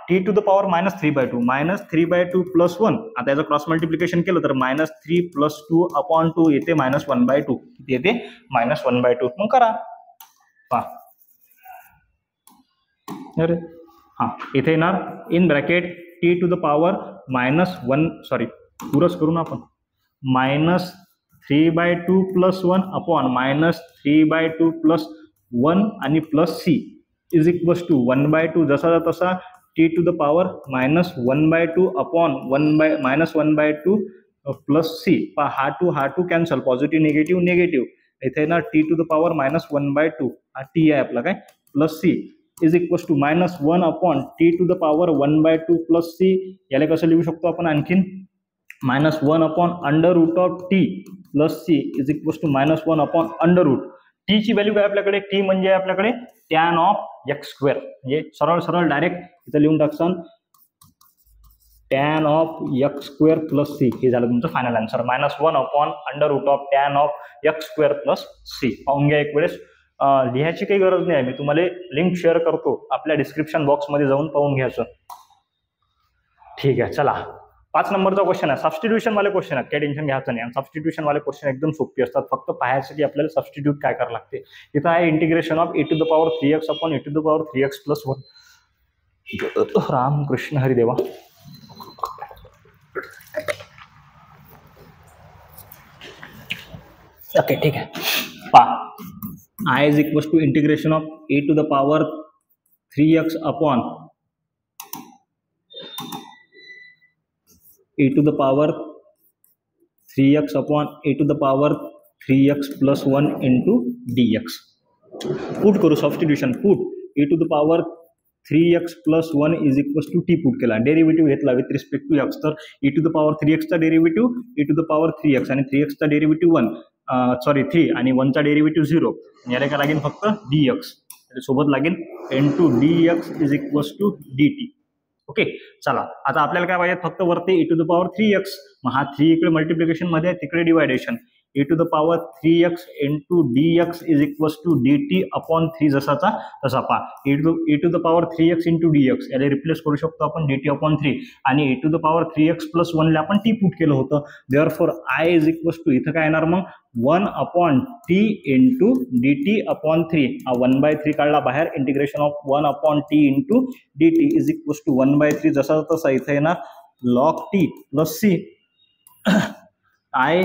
t to the power -3/2 -3/2 + 1. आता याचं क्रॉस मल्टिप्लिकेशन केलं तर -3 + 2/2 येते -1/2. किती येते? -1/2. मग करा अरे हां, इथे येणार in bracket t to the power -1 sorry पुरच करू ना आपण -3/2 + 1 अपॉन -3/2 + 1 आणि plus c is equals to 1/2. जसा तसा t to the power -1/2 upon -1/2 plus c. हा टू कॅन्सल, पॉझिटिव्ह निगेटिव्ह. इथे ना टी टू द पॉवर -1/2 हा टी आहे आपला काय plus c is equals to -1 upon t to the power 1/2 plus c. याला कसं लिहू शकतो आपण आणखीन -1 upon √t plus c is equals to -1 upon √. T ची व्हॅल्यू काय आपल्याकडे? टी म्हणजे आपल्याकडे टॅन ऑफ x². म्हणजे सरळ डायरेक्ट इथं लिहून टाकसान tan of x² plus c. हे झालं तुमचं फायनल आन्सर. -1 अपॉन √ऑफ tan of x² plus c. पाहून घ्या एक वेळेस, लिहायची काही गरज नाही आहे. मी तुम्हाला लिंक शेअर करतो, आपल्या डिस्क्रिप्शन बॉक्समध्ये जाऊन पाहून घ्यायचं. ठीक आहे, चला 5 नंबरचा क्वेश्चन आहे. सबस्टिट्यूशन वाले क्वेश्चन आहेत, काही टेन्शन घ्यायचं नाही. सबस्टिट्यूशन वाले क्वेश्चन एकदम सोपे असतात, फक्त पाहायचं की आपल्याला सबस्टिट्यूट काय करावं लागते. इथं आहे integration of e to the power 3x अपॉन e to the power 3x + 1. Ram Krishna Hari देवा. ओके, ठीक आहे. I is equals to integration of e to the power 3x upon e to the power 3x upon e to the power 3x plus 1 into dx. Put करू substitution. Put e to the power 3x plus 1 is equals to t put केला. डेरिव्हेटिव्ह घेतला with respect to x. तर e to the power 3x चा derivative e to the power 3x आणि 3x चा डेरिव्हेटिव्ह 1 3 आणि 1 चा डेरिव्हेटिव्ह 0. याला काय लागेल? फक्त dx. सोबत लागेल into dx is equals to dt. Okay, चला आता आपल्याला काय पाहिजे? फक्त वरती e to the power 3x. मग हा 3 इकडे मल्टिप्लिकेशन मध्ये आहे, तिकडे division. e to the power 3x into dx is equals to dt upon 3. जसाचा तसा e to the power 3x into dx याला रिप्लेस करू शकतो आपण dt अपॉन 3. आणि e to the power 3x plus 1 ला आपण t पुट केलं होतं. Therefore I is equals to इथं काय येणार मग 1 upon t into dt upon 3. हा 1/3 काढला बाहेर. Integration of 1 upon t into dt is equals to 1/3. जसा तसा इथं येणार log t plus c. I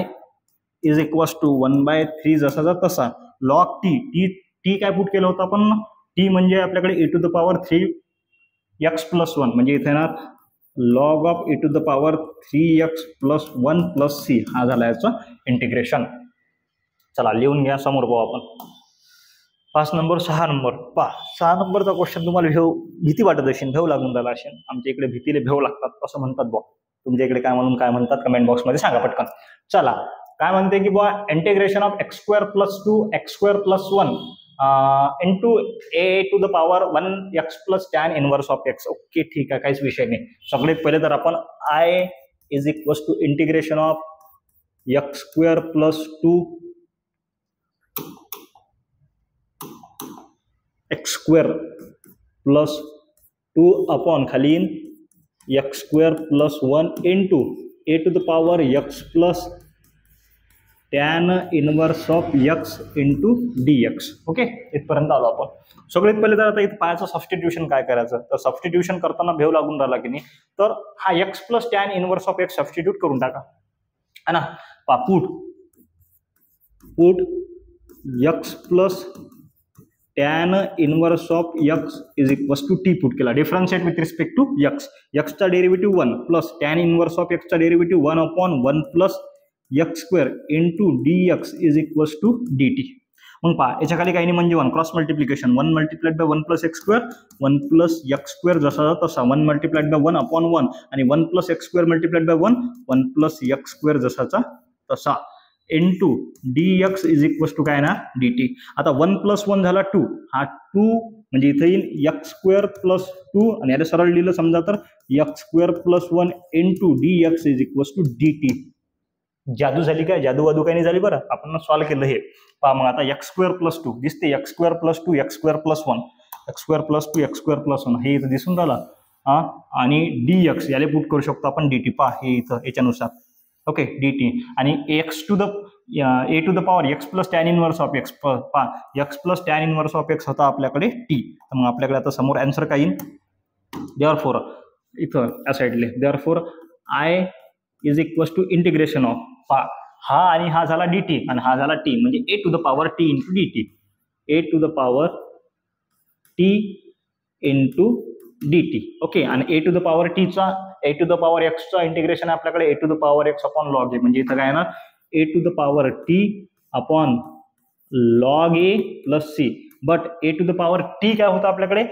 is equals to 1/3 जसाचा तसा log t काय पुट केलं होतं आपण? t म्हणजे आपल्याकडे e to the power 3x plus 1 म्हणजे इथे येणार log of e to the power 3x plus 1 plus c. हा झाला याचं इंटिग्रेशन. चला लिहून घ्या, समोर पाहू आपण. 6 नंबरचा क्वेश्चन तुम्हाला भीती वाटत असेल, भेव लागून झाला असेल. आमच्या इकडे भीतीले भेव लागतात असं म्हणतात बॉ. तुमच्या इकडे काय म्हणतात कमेंट बॉक्समध्ये सांगा पटकन. चला काय म्हणते की बुवा integration of x² + 2 x² + 1 into a to the power 1x plus tan inverse of x. ओके, ठीक आहे, काहीच विषय नाही. सगळ्यात पहिले तर आपण I is equals to integration of x² + 2 x² + 2 upon खाली x² + 1 into a to the power x plus tan inverse of x into dx. Okay, इथपर्यंत आलो आपण. सगळ्यात पहिले तर आता इथं पाहायचं सबस्टिट्यूशन काय करायचं. तर सबस्टिट्यूशन करताना भेव लागून राहिला की नाही, तर हा x plus tan inverse of x substitute करून टाका है ना. Put x plus tan inverse of x is equals to t put केला. Differentiate with respect to x चा derivative 1 plus tan inverse of x चा derivative 1 upon 1 plus x² into dx is equals to dt. मग पहा याच्या खाली काही नाही म्हणजे 1 cross multiplication 1 multiplied by 1 plus x² 1 plus x² जसा तसा 1 मल्टिप्लाइड बाय 1 अपॉन 1 आणि 1 plus x² multiplied by 1 plus x² जसाचा तसा into dx is equals to काय ना dt. आता 1 + 1 झाला 2. हा 2 म्हणजे इथे येईल x² + 2 आणि याला सरळ लिहिलं समजा तर x² + 1 into dx is equals to dt. जादू झाली काय, जादू वादू काही नाही झाली बरं, आपण सॉल्व्ह केलं हे. पहा मग आता x² + 2 दिसते, x² + 2 x² + 1 x² + 2 x² + 1 हे इथं दिसून राहिलं. आणि dx याला पुट करू शकतो आपण dt. पहा हे इथं याच्यानुसार ओके dt आणि a to the power x + tan inverse of x. पहा x + tan inverse of x होता आपल्याकडे t. तर मग आपल्याकडे आता समोर आन्सर काय येईल, देअरफॉर इथं या साईडले देअरफॉर I = इंटिग्रेशन ऑफ. पहा हा आणि हा झाला dt आणि हा झाला t म्हणजे a to the power t × dt, a to the power t × dt. Okay आणि a to the power t चा a to the power x चा इंटिग्रेशन आपल्याकडे a to the power x upon log a. म्हणजे इथं काय येणार a to the power t upon log a plus c. But a to the power t काय होतं आपल्याकडे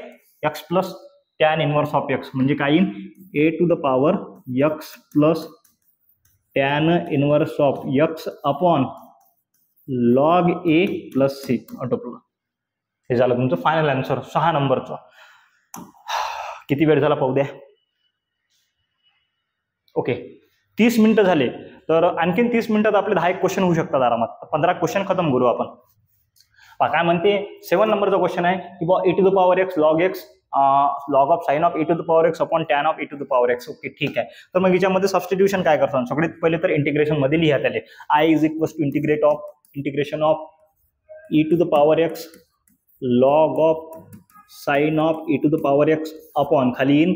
x plus tan inverse of x. म्हणजे काय येईल a to the power x plus tan inverse of x upon log a plus c. आटोपलं. हे झालं तुमचं फायनल आन्सर 6 नंबरचं. किती वेळ झाला पाहू द्या. ओके 30 मिनिटं झाले. तर आणखीन 30 मिनिटात आपले 10 क्वेश्चन होऊ शकतात आरामात. 15 क्वेश्चन खतम करू आपण. काय म्हणते 7 नंबरचा क्वेश्चन आहे की बा a to the power x log x log of sin of a to the power x upon tan of a to the power x. ओके ठीक आहे. तर मग याच्यामध्ये सबस्टिट्यूशन काय करतात, सगळ्यात पहिले तर इंटिग्रेशन मध्ये लिहा त्याले I = integration of e to the power x log of sin of e to the power x upon खाली in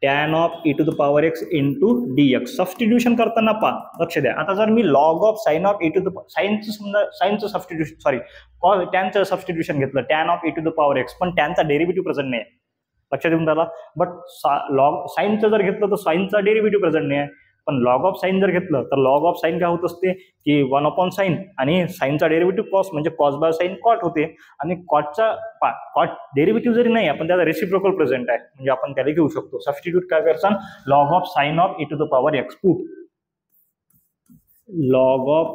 tan of e to the power x into dx. Substitution करताना पहा लक्ष द्या. आता जर मी log of sin of e to the साइनचं सबस्टिट्यूशन सॉरी टॅनचं सबस्टिट्यूशन घेतलं tan of e to the power x, पण टॅनचा डेरिव्हेटिव्ह प्रेझेंट नाही आहे, लक्षात येऊन त्याला. बट लॉग साइनचं जर घेतलं तर साइनचा डेरिव्हेटिव्ह प्रेझेंट नाही आहे. पण लॉग ऑफ साइन जर घेतलं तर लॉग ऑफ साइन काय होत असते की 1/sin आणि साइनचा डेरिव्हेटिव्ह कॉस म्हणजे cos/sin कॉट होते. आणि कॉटचा कॉट डेरिव्हेटिव्ह जरी नाही आपण त्याचा रेसिप्रोकल प्रेझेंट आहे म्हणजे आपण त्याला घेऊ शकतो. सबस्टिट्यूट काय करसान log of sign of e to the power x put log of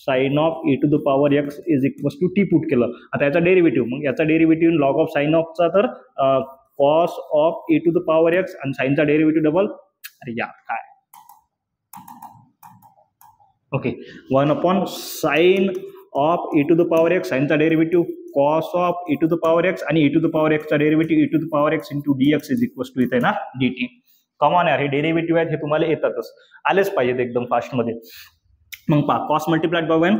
sin of e to the power x = t put केलं. आता याचा डेरिव्हेटिव्ह, मग याचा derivative log of sin of चा तर cos of e to the power x आणि साइनचा डेरिव्हेटिव्ह डबल. अरे यार काय okay 1/sin of e to the power x साइनचा derivative cos of e to the power x आणि e to the power x चा derivative e to the power x into dx = इथे ना dt. कॉमन आहे हे डेरिव्हेटिव्ह आहेत, हे तुम्हाला येतातच, आलेच पाहिजेत एकदम फास्ट मध्ये. मग पहा cos multiplied by 1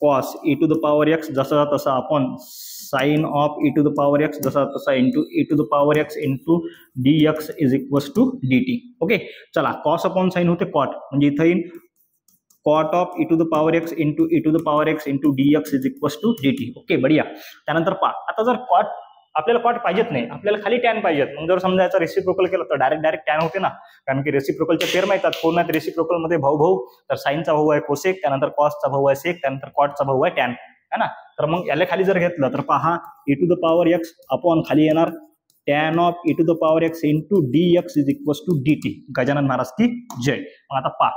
cos e to the power x जसा तसा upon sin of e to the power x जसा तसा into e to the power x into dx = dt. Okay चला cos अपॉन sin होते cot म्हणजे इथे येईल cot of e to the power x into e to the power x into dx = dt. Okay बढिया. त्यानंतर पहा आता जर cot आपल्याला कॉट पाहिजेत नाही, आपल्याला खाली टॅन पाहिजेत. मग जर समजा याचा रेसिप्रोकल केलं तर डायरेक्ट टॅन होते ना, कारण की रेसिप्रोकलचे पेर माहितात कोण आहेत रेसिप्रोकल मध्ये भाऊ. तर साइनचा भाऊ आहे कोसेक, त्यानंतर कॉसचा भाऊ आहे सेक, त्यानंतर कॉटचा भाऊ आहे टॅन है ना. तर मग याला खाली जर घेतलं तर पहा e to the power x upon खाली येणार tan of e to the power x into dx = dt. Gajanan Maharaj की जय. मग आता पहा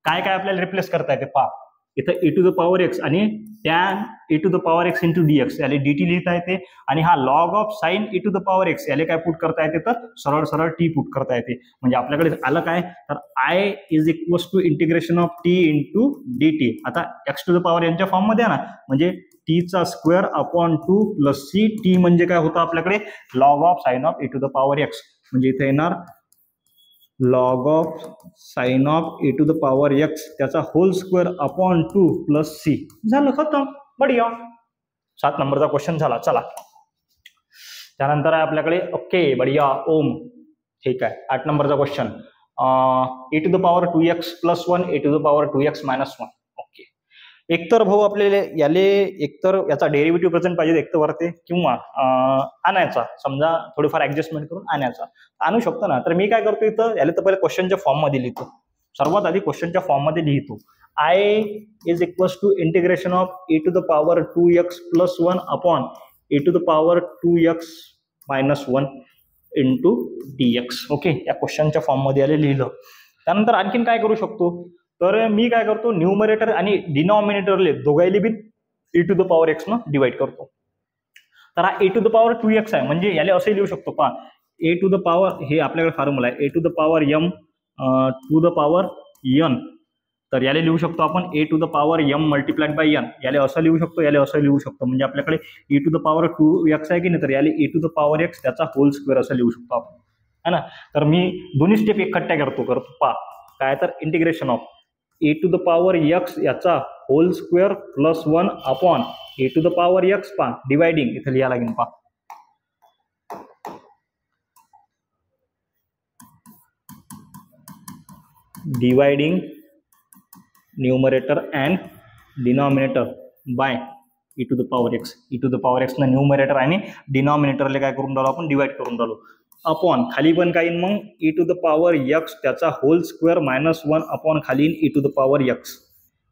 काय काय आपल्याला रिप्लेस करता येते. पहा इथं e to the power x आणि tan e to the power x into dx याला dt लिहिता येते आणि हा log of sin e to the power x याला काय पुट करता येते तर सरळ सरळ t पुट करता येते. म्हणजे आपल्याकडे आलं काय तर I = integration of t into dt. आता x to the power यांच्या फॉर्म मध्ये आहे ना, म्हणजे t चा square upon 2 plus c. t म्हणजे काय होतं आपल्याकडे log of sin of e to the power x म्हणजे इथे येणार log of sin of e to the power x त्याचा whole square upon 2 plus c. झालं खतम. बढिया. 7 नंबरचा क्वेश्चन झाला. चला त्यानंतर आहे आपल्याकडे ओके बढिया ओम. ठीक आहे 8 नंबरचा question e to the power 2x + 1 e to the power 2x - 1. Okay एकतर भाऊ आपल्याला याले एकतर याचा डेरिव्हेटिव्ह प्रेझेंट पाहिजे एकतर वरते किंवा आणायचा, समजा थोडीफार ऍडजस्टमेंट करून आणायचा, आणू शकतो ना. तर मी काय करतो इथं याला तर पहिले क्वेश्चनच्या फॉर्म मध्ये लिहितो. सर्वात आधी क्वेश्चनच्या फॉर्म मध्ये लिहितो I = integration of e to the power 2x + 1 upon e to the power 2x - 1 into dx. Okay या क्वेश्चनच्या फॉर्म मध्ये याला लिहिलं. त्यानंतर आणखीन काय करू शकतो तर मी काय करतो न्यूमरेटर आणि डिनॉमिनेटरले दोघायले बी e to the power x न डिवाइड करतो. तर हा e to the power 2x आहे म्हणजे याला असे लिहू शकतो पहा a to the power हे आपल्याकडे फॉर्म्युला आहे a to the power m to the power n तर याला लिहू शकतो आपण a to the power m multiplied by n. याला असं लिहू शकतो, याला असं लिहू शकतो. म्हणजे आपल्याकडे ए टू द पॉवर 2x आहे की नाही, तर याला ए टू द पॉवर x त्याचा होल स्क्वेअर असं लिहू शकतो आपण, है ना. तर मी दोन्ही स्टेप एकट्या करतो पा काय, तर integration of a to the power x याचा whole square plus 1 upon a to the power x पा डिवायडिंग, इथे लिहा लागेल पा dividing numerator and denominator by e to the power x. E to the power x ना न्यूमरेटर आणि डिनॉमिनेटरला काय करून राहिलो आपण, डिवाइड करून राहिलो. अपॉन खाली पण काही मग e to the power x त्याचा होल स्क्वेअर मायनस 1 अपॉन खाली e to the power x.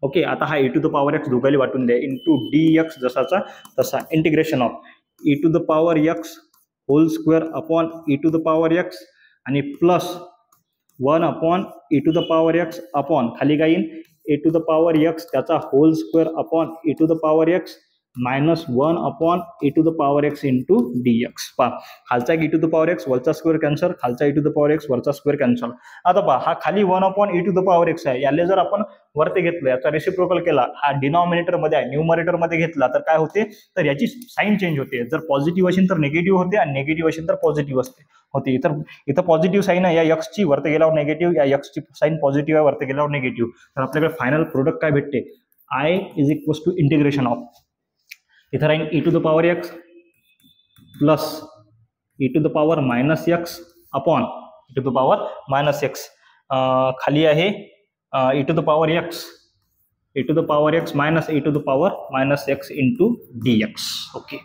Okay, आता हा e to the power x दोघांनी वाटून द्या इंटू डी एक्स जसाचा तसा. Integration of e to the power x whole square upon e to the power x आणि plus 1 upon e to the power x upon खाली काय येईल a to the power x त्याचा whole square upon a to the power x minus 1 upon a to the power x into d x. पा खालचा a to the power x वरचा स्क्वेअर कॅन्सल, खालचा a to the power x वरचा स्क्वेअर कॅन्सल. आता पहा हा खाली 1 upon a to the power x आहे, याला जर आपण वरती घेतलं, याचा रेसिप्रोकल केला, हा डिनॉमिनेटर मध्ये आहे न्यूमरेटर मध्ये घेतला, तर काय होते, तर याची साईन चेंज होते. जर पॉझिटिव्ह असेल तर निगेटिव्ह होते आणि निगेटिव्ह असेल तर पॉझिटिव्ह होते. इथं पॉझिटिव्ह साईन आहे या एक्सची, वरती गेल्यावर निगेटिव्ह, या एक्सची साईन पॉझिटिव्ह आहे, वरती गेल्यावर निगेटिव्ह. तर आपल्याकडे फायनल प्रोडक्ट काय भेटते, I is equals to integration of इथं राहील e to the power x plus e to the power minus x upon e to the power minus x. खाली आहे e to the power x, e to the power x minus e to the power minus x into d x. Okay,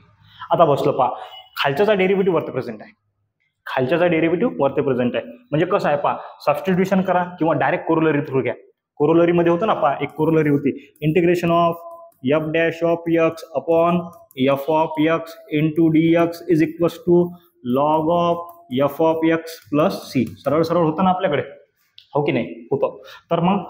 आता बसलं पहा खालच्याचा डेरिव्हेटिव्ह वरती प्रेझेंट आहे, खालच्याचा डेरिव्हेटिव्ह वरती प्रेझेंट आहे. म्हणजे कसं आहे पहा, सबस्टिट्यूशन करा किंवा डायरेक्ट कोरोलरी थ्रू घ्या. कोरोलरी मध्ये होतं ना पहा, एक कोरोलरी होती integration of f dash of x upon f of x into d x is equals to log of f of x plus c. सरळ सरळ होतं ना आपल्याकडे, हो की नाही, होतं. तर मग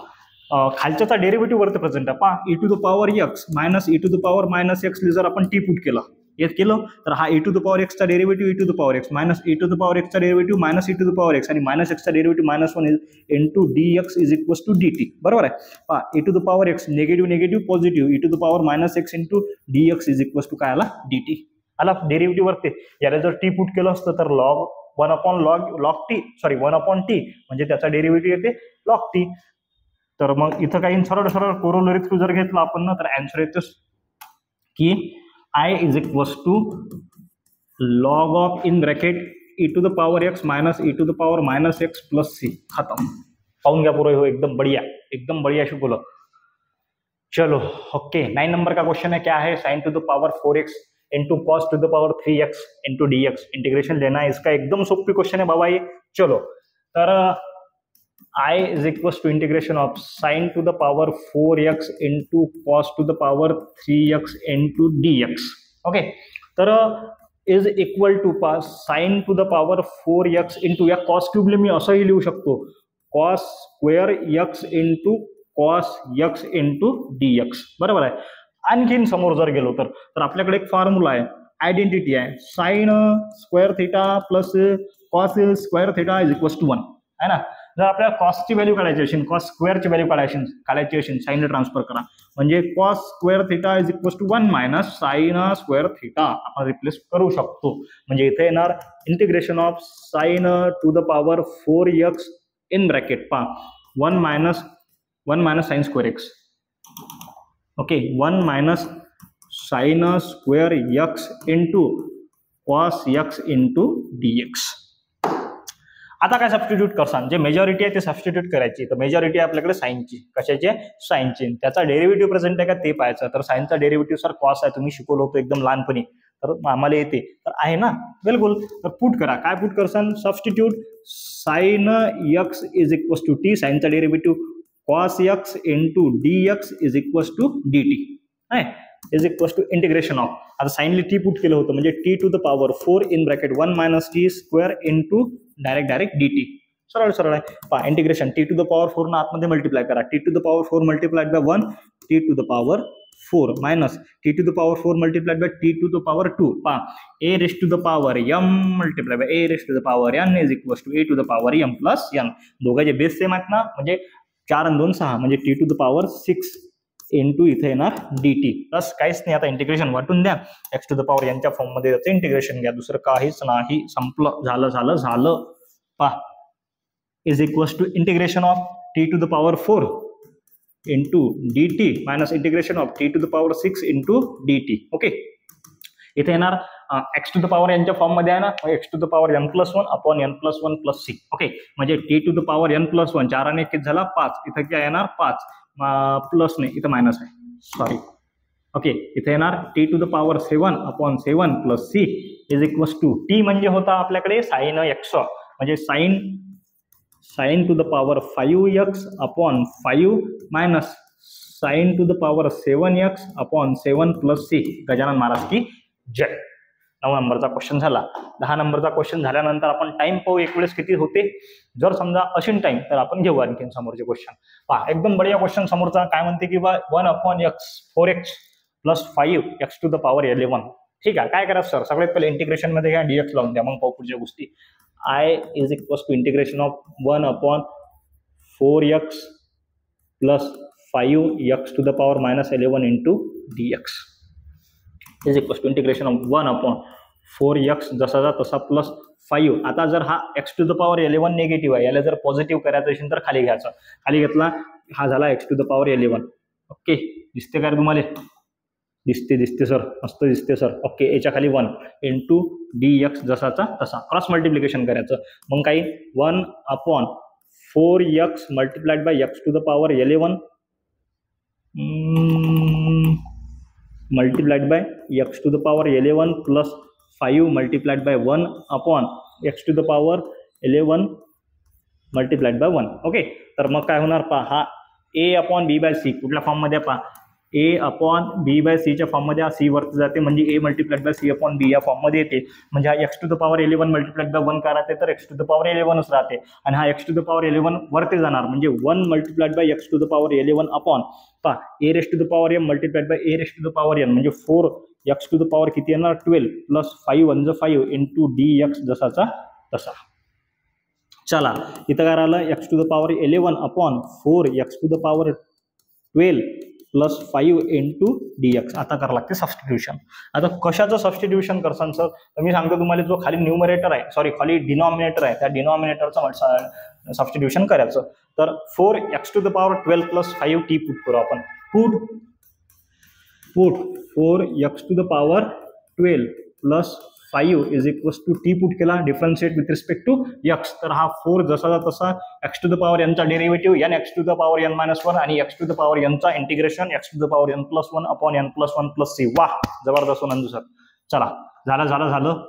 खालच्याचा डेरिव्हेटिव्ह वरती प्रेझेंट आहे पहा, e to the power x minus e to the power minus x जर आपण टी पुट केलं, येत केलं, तर हा ई टू द पॉवर एक्सचा derivative e to the power x minus e to the power एक्सचा derivative minus e to the power x आणि मायनस एक्सचा derivative minus 1 into d x is equals to d t. बरोबर आहे पहा, e to the power x negative negative positive e to the power minus x into d x is equals to काय आला, डी टी आला डेरिव्हेटिव्ह वरती. याला जर टी पुट केलं असतं तर log 1 upon log T, sorry 1 upon T म्हणजे त्याचा डेरिव्हेटिव्ह येते लॉग टी. तर मग इथं काही सरळ सरळ कोरोलरी थ्रू जर घेतलं आपण ना, तर आन्सर येतो की I is equals to log of in bracket e to the power x minus e to the power minus x plus c. खत्म. पाहून घ्या पूरा, हो एकदम बढ़िया शिकवलं. चलो ओके, 9 नंबर का क्वेश्चन है, क्या है, sin to the power 4x into cos to the power 3x into dx. Integration लेना है इसका, एकदम सोपी क्वेश्चन है बाबा ये. चलो तर I is equals to integration of sin to the power 4x into cos to the power 3x into dx. Okay, तर is equal to sin to the power 4x into या cos क्यूबले मी असंही लिहू शकतो, cos square x into cos x into dx. बरोबर आहे. आणखीन समोर जर गेलो तर आपल्याकडे एक फॉर्म्युला आहे, आयडेंटिटी आहे, sine square theta plus cos square theta is equals to 1 आहे ना. जर आपल्याला कॉसची व्हॅल्यू काढायची असेल, कॉस स्क्वेअरची व्हॅल्यू काढायची असेल, साईनला ट्रान्सफर करा, म्हणजे cos square theta is equals to 1 minus sine square theta आपण रिप्लेस करू शकतो. म्हणजे इथे येणार integration of sine to the power 4x in bracket पा 1 minus sine square x. Okay, 1 minus sine square x into cos x into dx. आता काय सबस्टिट्यूट करसान, जे मेजॉरिटी आहे ते सबस्टिट्यूट करायची. तर मेजॉरिटी आहे आपल्याकडे साईनची, कशाची आहे, साईनची. त्याचा डेरिव्हेटिव्ह प्रेझेंट आहे का ते पाहायचं. तर साईनचा डेरिव्हेटिव्ह सर कॉस आहे, तुम्ही शिकवलं होतं एकदम लहानपणी, तर आम्हाला येते, तर आहे ना, बिलकुल. तर पुट करा, काय पुट करसान, substitute sine x is equals to t, साईनचा derivative cos x into d x is equals to d t आहे, is equals to integration of, आता साईनली टी पुट केलं होतं म्हणजे t to the power 4 in bracket 1 minus t square into direct dt. सरळ सरळ आहे पहा, integration t to the power 4 ना आतमध्ये मल्टिप्लाय करा, t to the power 4 multiplied by 1 t to the power 4 minus t to the power 4 multiplied by t to the power 2 पहा a raise to the power m multiply by a raise to the power n is equals to a to the power m plus n. दोघांचे बेस सेम आहेत ना, म्हणजे 4 आणि 2 6 म्हणजे t to the power 6 into इथे येणार dt प्लस काहीच नाही. आता इंटिग्रेशन वाटून द्या, एक्स टू द पॉवर यांच्या फॉर्ममध्ये त्याचं इंटिग्रेशन घ्या, दुसरं काहीच नाही, संपलं, झालं झालं झालं. पहा is equals to integration of t to the power 4 into dt minus integration of t to the power 6 into dt. Okay, इथे येणार एक्स टू द पॉवर यांच्या फॉर्म मध्ये आहे ना, x to the power n+1 upon n+1 plus c. Okay, म्हणजे t to the power n+1 4 आणि 1 किती झाला 5, इथे काय येणार 5 प्लस नाही इथं मायनस आहे, सॉरी. ओके, इथे येणार T to the power 7 upon 7 plus c is equals to T म्हणजे होता आपल्याकडे साइन x, म्हणजे sine to the power 5x upon 5 minus sine to the power 7x upon 7 plus c. Gajanan Maharaj की जय. 9 नंबरचा क्वेश्चन झाला. 10 नंबरचा क्वेश्चन झाल्यानंतर आपण टाइम पाहू एक वेळेस किती होते. जर समजा असेल टाइम तर आपण घेऊ आणखी समोरचे क्वेश्चन. पहा एकदम बढिया क्वेश्चन समोरचा काय म्हणते की 1 upon x 4x plus 5x to the power 11. ठीक आहे, काय करायचं सर, सगळ्यात पहिले इंटिग्रेशन मध्ये घ्या, dx लावून द्या, मग पाहू पुढच्या गोष्टी. I is equals to integration of 1 upon 4x plus 5x to the power minus 11 into dx is equals to integration of 1 upon 4x जसाचा तसा प्लस 5. आता जर हा x to the power 11 negative आहे, याला जर पॉझिटिव्ह करायचं असेल तर खाली घ्यायचं, खाली घेतला हा झाला x to the power 11. Okay, दिसते काय तुम्हाला, दिसते सर, मस्त दिसते सर. ओके, याच्या खाली 1 इंटू dx जसाचा तसा क्रॉस मल्टिप्लिकेशन करायचं, मग काही 1 upon 4x multiplied by x to the power 11 multiplied by x to the power 11 plus 5 multiplied by 1 upon x to the power 11 multiplied by 1. Okay, तर मग काय होणार पहा, हा a upon b by C कुठल्या फॉर्म मध्ये पहा, a upon b by C च्या फॉर्म मध्ये सी वरती जाते, म्हणजे a multiplied by C upon b या फॉर्म मध्ये येते. म्हणजे हा x to the power 11 multiplied by 1 काय राहते, तर x टू द पॉवर 11च राहते, आणि हा x टू द पॉवर 11 वरती जाणार, म्हणजे 1 multiplied by x to the power 11 upon पहा a raise to the power m multiplied by a raise to the power n, म्हणजे 4x टू द पॉवर किती येणार 12 प्लस 5 1 5 इंटू dx जसाचा तसा. चला इथं काय राहिलं, x to the power 11 upon 4x to the power 12 plus 5 into dx. आता करावं लागते सबस्टिट्यूशन. आता कशाचं सबस्टिट्यूशन करसान सर, तर मी सांगतो तुम्हाला, जो खाली न्यूमरेटर आहे, सॉरी खाली डिनॉमिनेटर आहे, त्या डिनॉमिनेटरचं सबस्टिट्यूशन करायचं. तर 4x to the power 12 plus 5t put करू आपण, put 4x to the power 12 plus 5 is equals to t put केला, differentiate with respect to x. तर हा 4 जसाचा तसा x to the power n चा derivative n x to the power n - 1 आणि x to the power n चा integration x to the power n + 1 upon n + 1 + c. वाह, जबरदस्त नंदू सर. चला झालं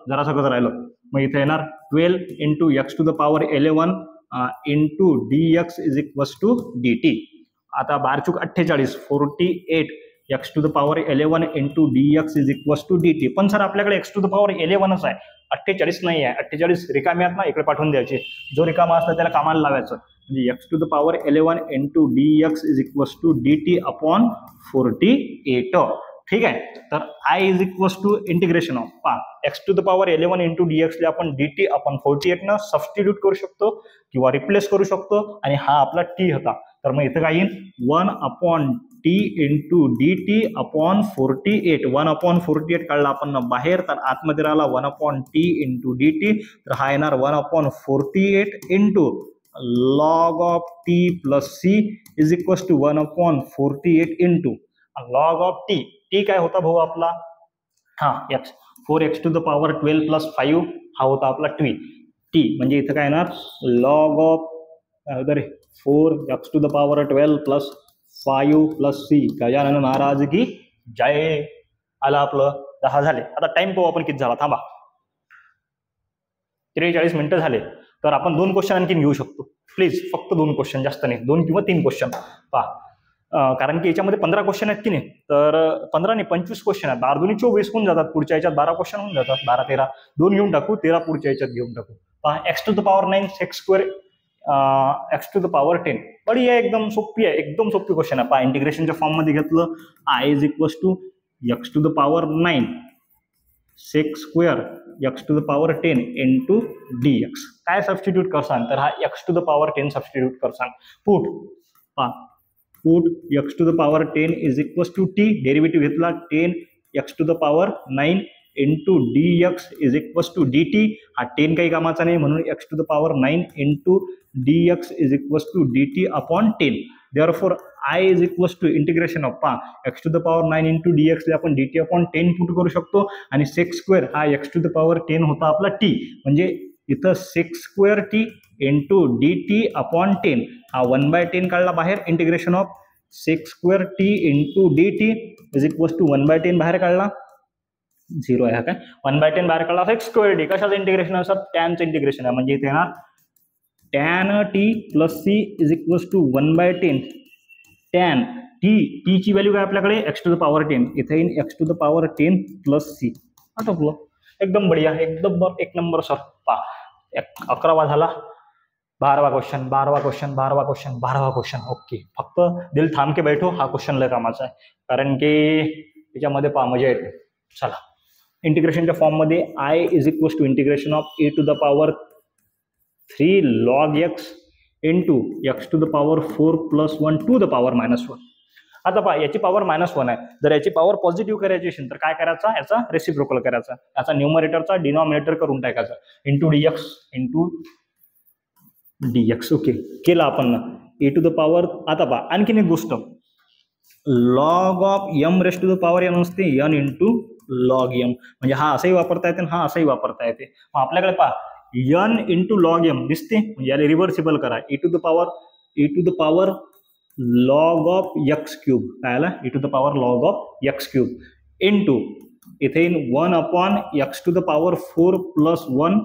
जरासं कसं राहिलं, मग इथे येणार 12 into x to the power 11 into dx is equals to dt. आता 12 × 48 48 x to the power 11 into dx is equals to dt. पण सर आपल्याकडे x टू द पॉवर 11च आहे, 48 नाही आहे. 48 रिकामी आहेत ना, इकडे पाठवून द्यायचे, जो रिकामा असला त्याला कामाला लावायचं. म्हणजे x to the power 11 into dx is equals to dt upon 48. ठीक आहे, तर I is equals to integration of पहा x to the power 11 into dx ला आपण dt अपॉन 48 न सबस्टिट्यूट करू शकतो किंवा रिप्लेस करू शकतो, आणि हा आपला t होता. तर मग इथं काय येईल 1 upon t into dt upon 48. 1 upon 48 काढला आपण बाहेर, तर आतमध्ये राहिला 1 अपॉन t इंटू dt. तर हा येणार 1 upon 48 into log of t plus c is equals to 1 upon 48 into log of t. t काय होता भाऊ आपला, हा x 4x to the power 12 plus 5 हा होता आपला t. म्हणजे इथं काय येणार log of 4x to the power 12 plus 5 plus c. Gajanan Maharaj की जय. आला आपलं 10 झाले. आता टाइम पाहू आपण किती झाला, थांबा 43 मिनिटं झाले. तर आपण 2 क्वेश्चन आणखी घेऊ शकतो प्लीज, फक्त 2 क्वेश्चन, जास्त नाही, 2 किंवा 3 क्वेश्चन पहा, कारण की याच्यामध्ये 15 क्वेश्चन आहेत की नाही, तर 15 नाही 25 क्वेश्चन आहेत, 12 × 24 होऊन जातात, पुढच्या याच्यात 12 क्वेश्चन होऊन जातात, 12 13 2 घेऊन टाकू, 13 पुढच्या याच्यात घेऊन टाकू. पहा x to the power 9 sec square x to the power 10. बढिया, एकदम सोपी आहे, एकदम सोपी क्वेश्चन आहे. पहा इंटिग्रेशनच्या फॉर्म मध्ये घेतलं, I is equals to x to the power 9 sec square x to the power 10 into dx. काय सबस्टिट्यूट करसान, तर हा x to the power 10 substitute करसान. पुट पहा put x to the power 10 is equals to T, derivative घेतला 10 x to the power 9 into dx is equals to dt. हा 10 काही कामाचा नाही म्हणून x to the power 9 into dx is equals to dt upon 10. Therefore I is equals to integration of पहा x to the power 9 into dx ला आपण dt अपॉन 10 पुट करू शकतो आणि सेक स्क्वेअर हा x टू द पॉवर 10 होता आपला t, म्हणजे इथं sec square t into dt upon 10 हा 1/10 काढला बाहेर. Integration of sec square t into dt is equals to 1/10 बाहेर काढला, 0 आहे हा काय 1/10 बाहेर काढला. सेक स्क्वेअर t कशाचं इंटिग्रेशन आहे सर, टॅनचं इंटिग्रेशन आहे, म्हणजे इथे येणार tan t plus c is equals to 1/10 tan t ची व्हॅल्यू काय आपल्याकडे x टू द पॉवर 10, इथे येईल x to the power 10 plus c. आटोपलं, एकदम बढिया, एकदम एक नंबर सर. पहा 11वा झाला, 12वा क्वेश्चन 12वा क्वेश्चन 12वा क्वेश्चन 12वा क्वेश्चन. ओके, फक्त दिल थांब के बैठो, हा क्वेश्चन लय कामाचा आहे कारण की त्याच्यामध्ये पहा मजा येते. चला इंटिग्रेशनच्या फॉर्ममध्ये I is equals to integration of a to the power 3 log x into x to the power 4 plus 1 to the power -1. आता पहा याची पॉवर -1 आहे, जर याची पॉवर पॉझिटिव्ह करायची असेल तर काय करायचा, याचा रेसिप्रोकल करायचा, याचा न्यूमरेटरचा डिनॉमिनेटर करून टाकायचा इंटू dx. ओके केला आपण ना a टू द पॉवर. आता पहा आणखीन एक गोष्ट, log of m raise to the power n असते n इंटू लॉग m, म्हणजे हा असाही वापरता येते हा असाही वापरता येते. मग आपल्याकडे पहा n इंटू लॉग m दिसते, म्हणजे याला रिव्हर्सिबल करा e to the power log of x cube, काय आला e to the power log of x cube into इथे 1 upon x to the power 4 plus 1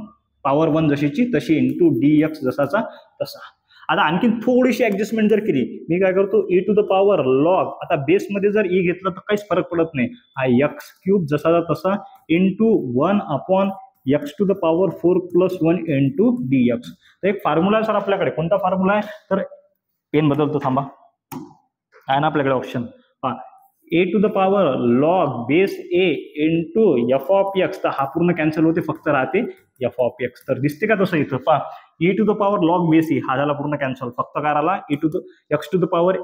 power 1 जशीची तशी इंटू dx जसाचा तसा. आता आणखी थोडीशी ऍडजस्टमेंट जर केली, मी काय करतो e to the power log, आता बेसमध्ये जर e घेतला तर काहीच फरक पडत नाही, हा x क्यूब जसाचा तसा into 1 upon x to the power 4 plus 1 into dx. तर एक फॉर्म्युला आहे सर आपल्याकडे, कोणता फॉर्म्युला आहे तर पेन बदलतो थांबा, आहे ना आपल्याकडे ऑप्शन पहा a to the power log base a into F of X, तर हा पूर्ण कॅन्सल होते, फक्त राहते एफ ऑफ एक्स. तर दिसते का तसं इथं पहा e to the power log base e हा झाला पूर्ण कॅन्सल, फक्त काय राहिला e to the X to the power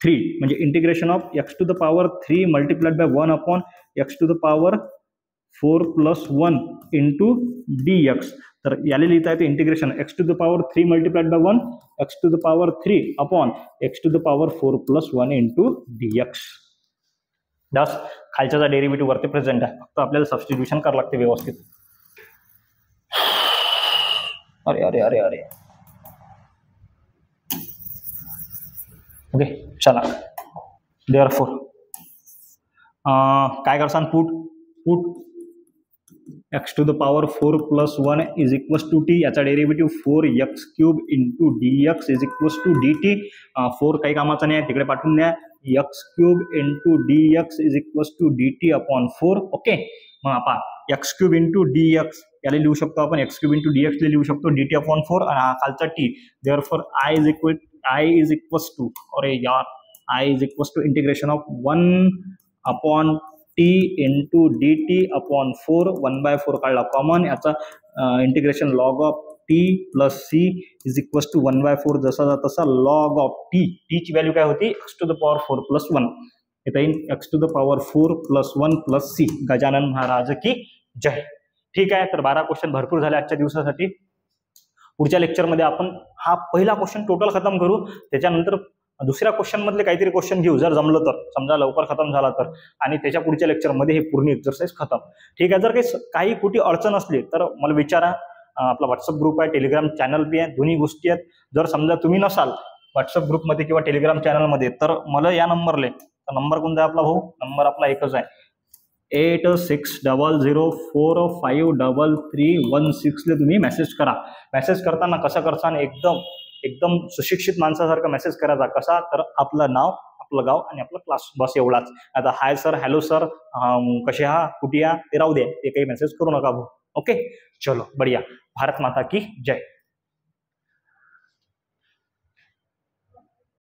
3, म्हणजे integration of x to the power 3 multiplied by 1 upon x to the power 4 plus 1 into dx. तर याला लिहिता येते integration X to the power 3 multiplied by 1 X to the power 3 upon x to the power 4 plus 1 into dx. दस खालच्याचा डेरिव्हेटिव्ह वरती प्रेझेंट आहे, फक्त आपल्याला सबस्टिट्यूशन करावं लागते व्यवस्थित. अरे अरे अरे अरे ओके चला, देअरफॉर काय करसान put x to the power 4 plus 1 is equals to t, याचा derivative 4x cube into dx is equals to dt. 4 काही कामाचा नाही, तिकडे पाठवून द्या, x cube into dx is equals to dt upon 4. Okay, मग आपण x क्यूब इंटू dx याला लिहू शकतो आपण, x क्यूब इंटू dx लिहू शकतो dt अपॉन 4 आणि हा खालचा t. Therefore I is equals to, अरे यार I is equals to integration of 1 upon t into dt upon 4 1/4 काढला कॉमन, याचा integration log of t plus c is equals to 1/4 जसा तसा लॉग ऑफ t ची व्हॅल्यू काय होती x to the power 4 plus 1, इथे येईल x to the power 4 plus 1 plus c. Gajanan Maharaj की जय. ठीक आहे, तर 12 क्वेश्चन भरपूर झाले आजच्या दिवसासाठी. पुढच्या लेक्चरमध्ये आपण हा पहिला क्वेश्चन टोटल खतम करू, त्याच्यानंतर दुसऱ्या क्वेश्चन मधले काहीतरी क्वेश्चन घेऊ, जर जमलं तर, समजा लवकर खतम झाला तर, आणि त्याच्या पुढच्या लेक्चरमध्ये हे पूर्ण एक्सरसाइज खतम. ठीक आहे, जर काही कुठे अडचण असली तर मला विचारा, आपला व्हॉट्सअप ग्रुप आहे, टेलिग्राम चॅनल बी आहे, दोन्ही गोष्टी आहेत. जर समजा तुम्ही नसाल व्हॉट्सअप ग्रुपमध्ये किंवा टेलिग्राम चॅनलमध्ये तर मला या नंबरला, नंबर कोणता आहे आपला भाऊ, नंबर आपला एकच आहे 8600453316 तुम्ही मेसेज करा. मेसेज करताना कसं करसान, एकदम सुशिक्षित माणसासारखं मेसेज करायचा. कसा तर आपलं नाव, आपलं गाव आणि आपला क्लास, बस एवढाच. आता हाय सर, हॅलो सर, कसे हा, कुठे या, ते राहू दे, ते काही मेसेज करू नका भाऊ. ओके चलो, बढिया. भारत माता की जय.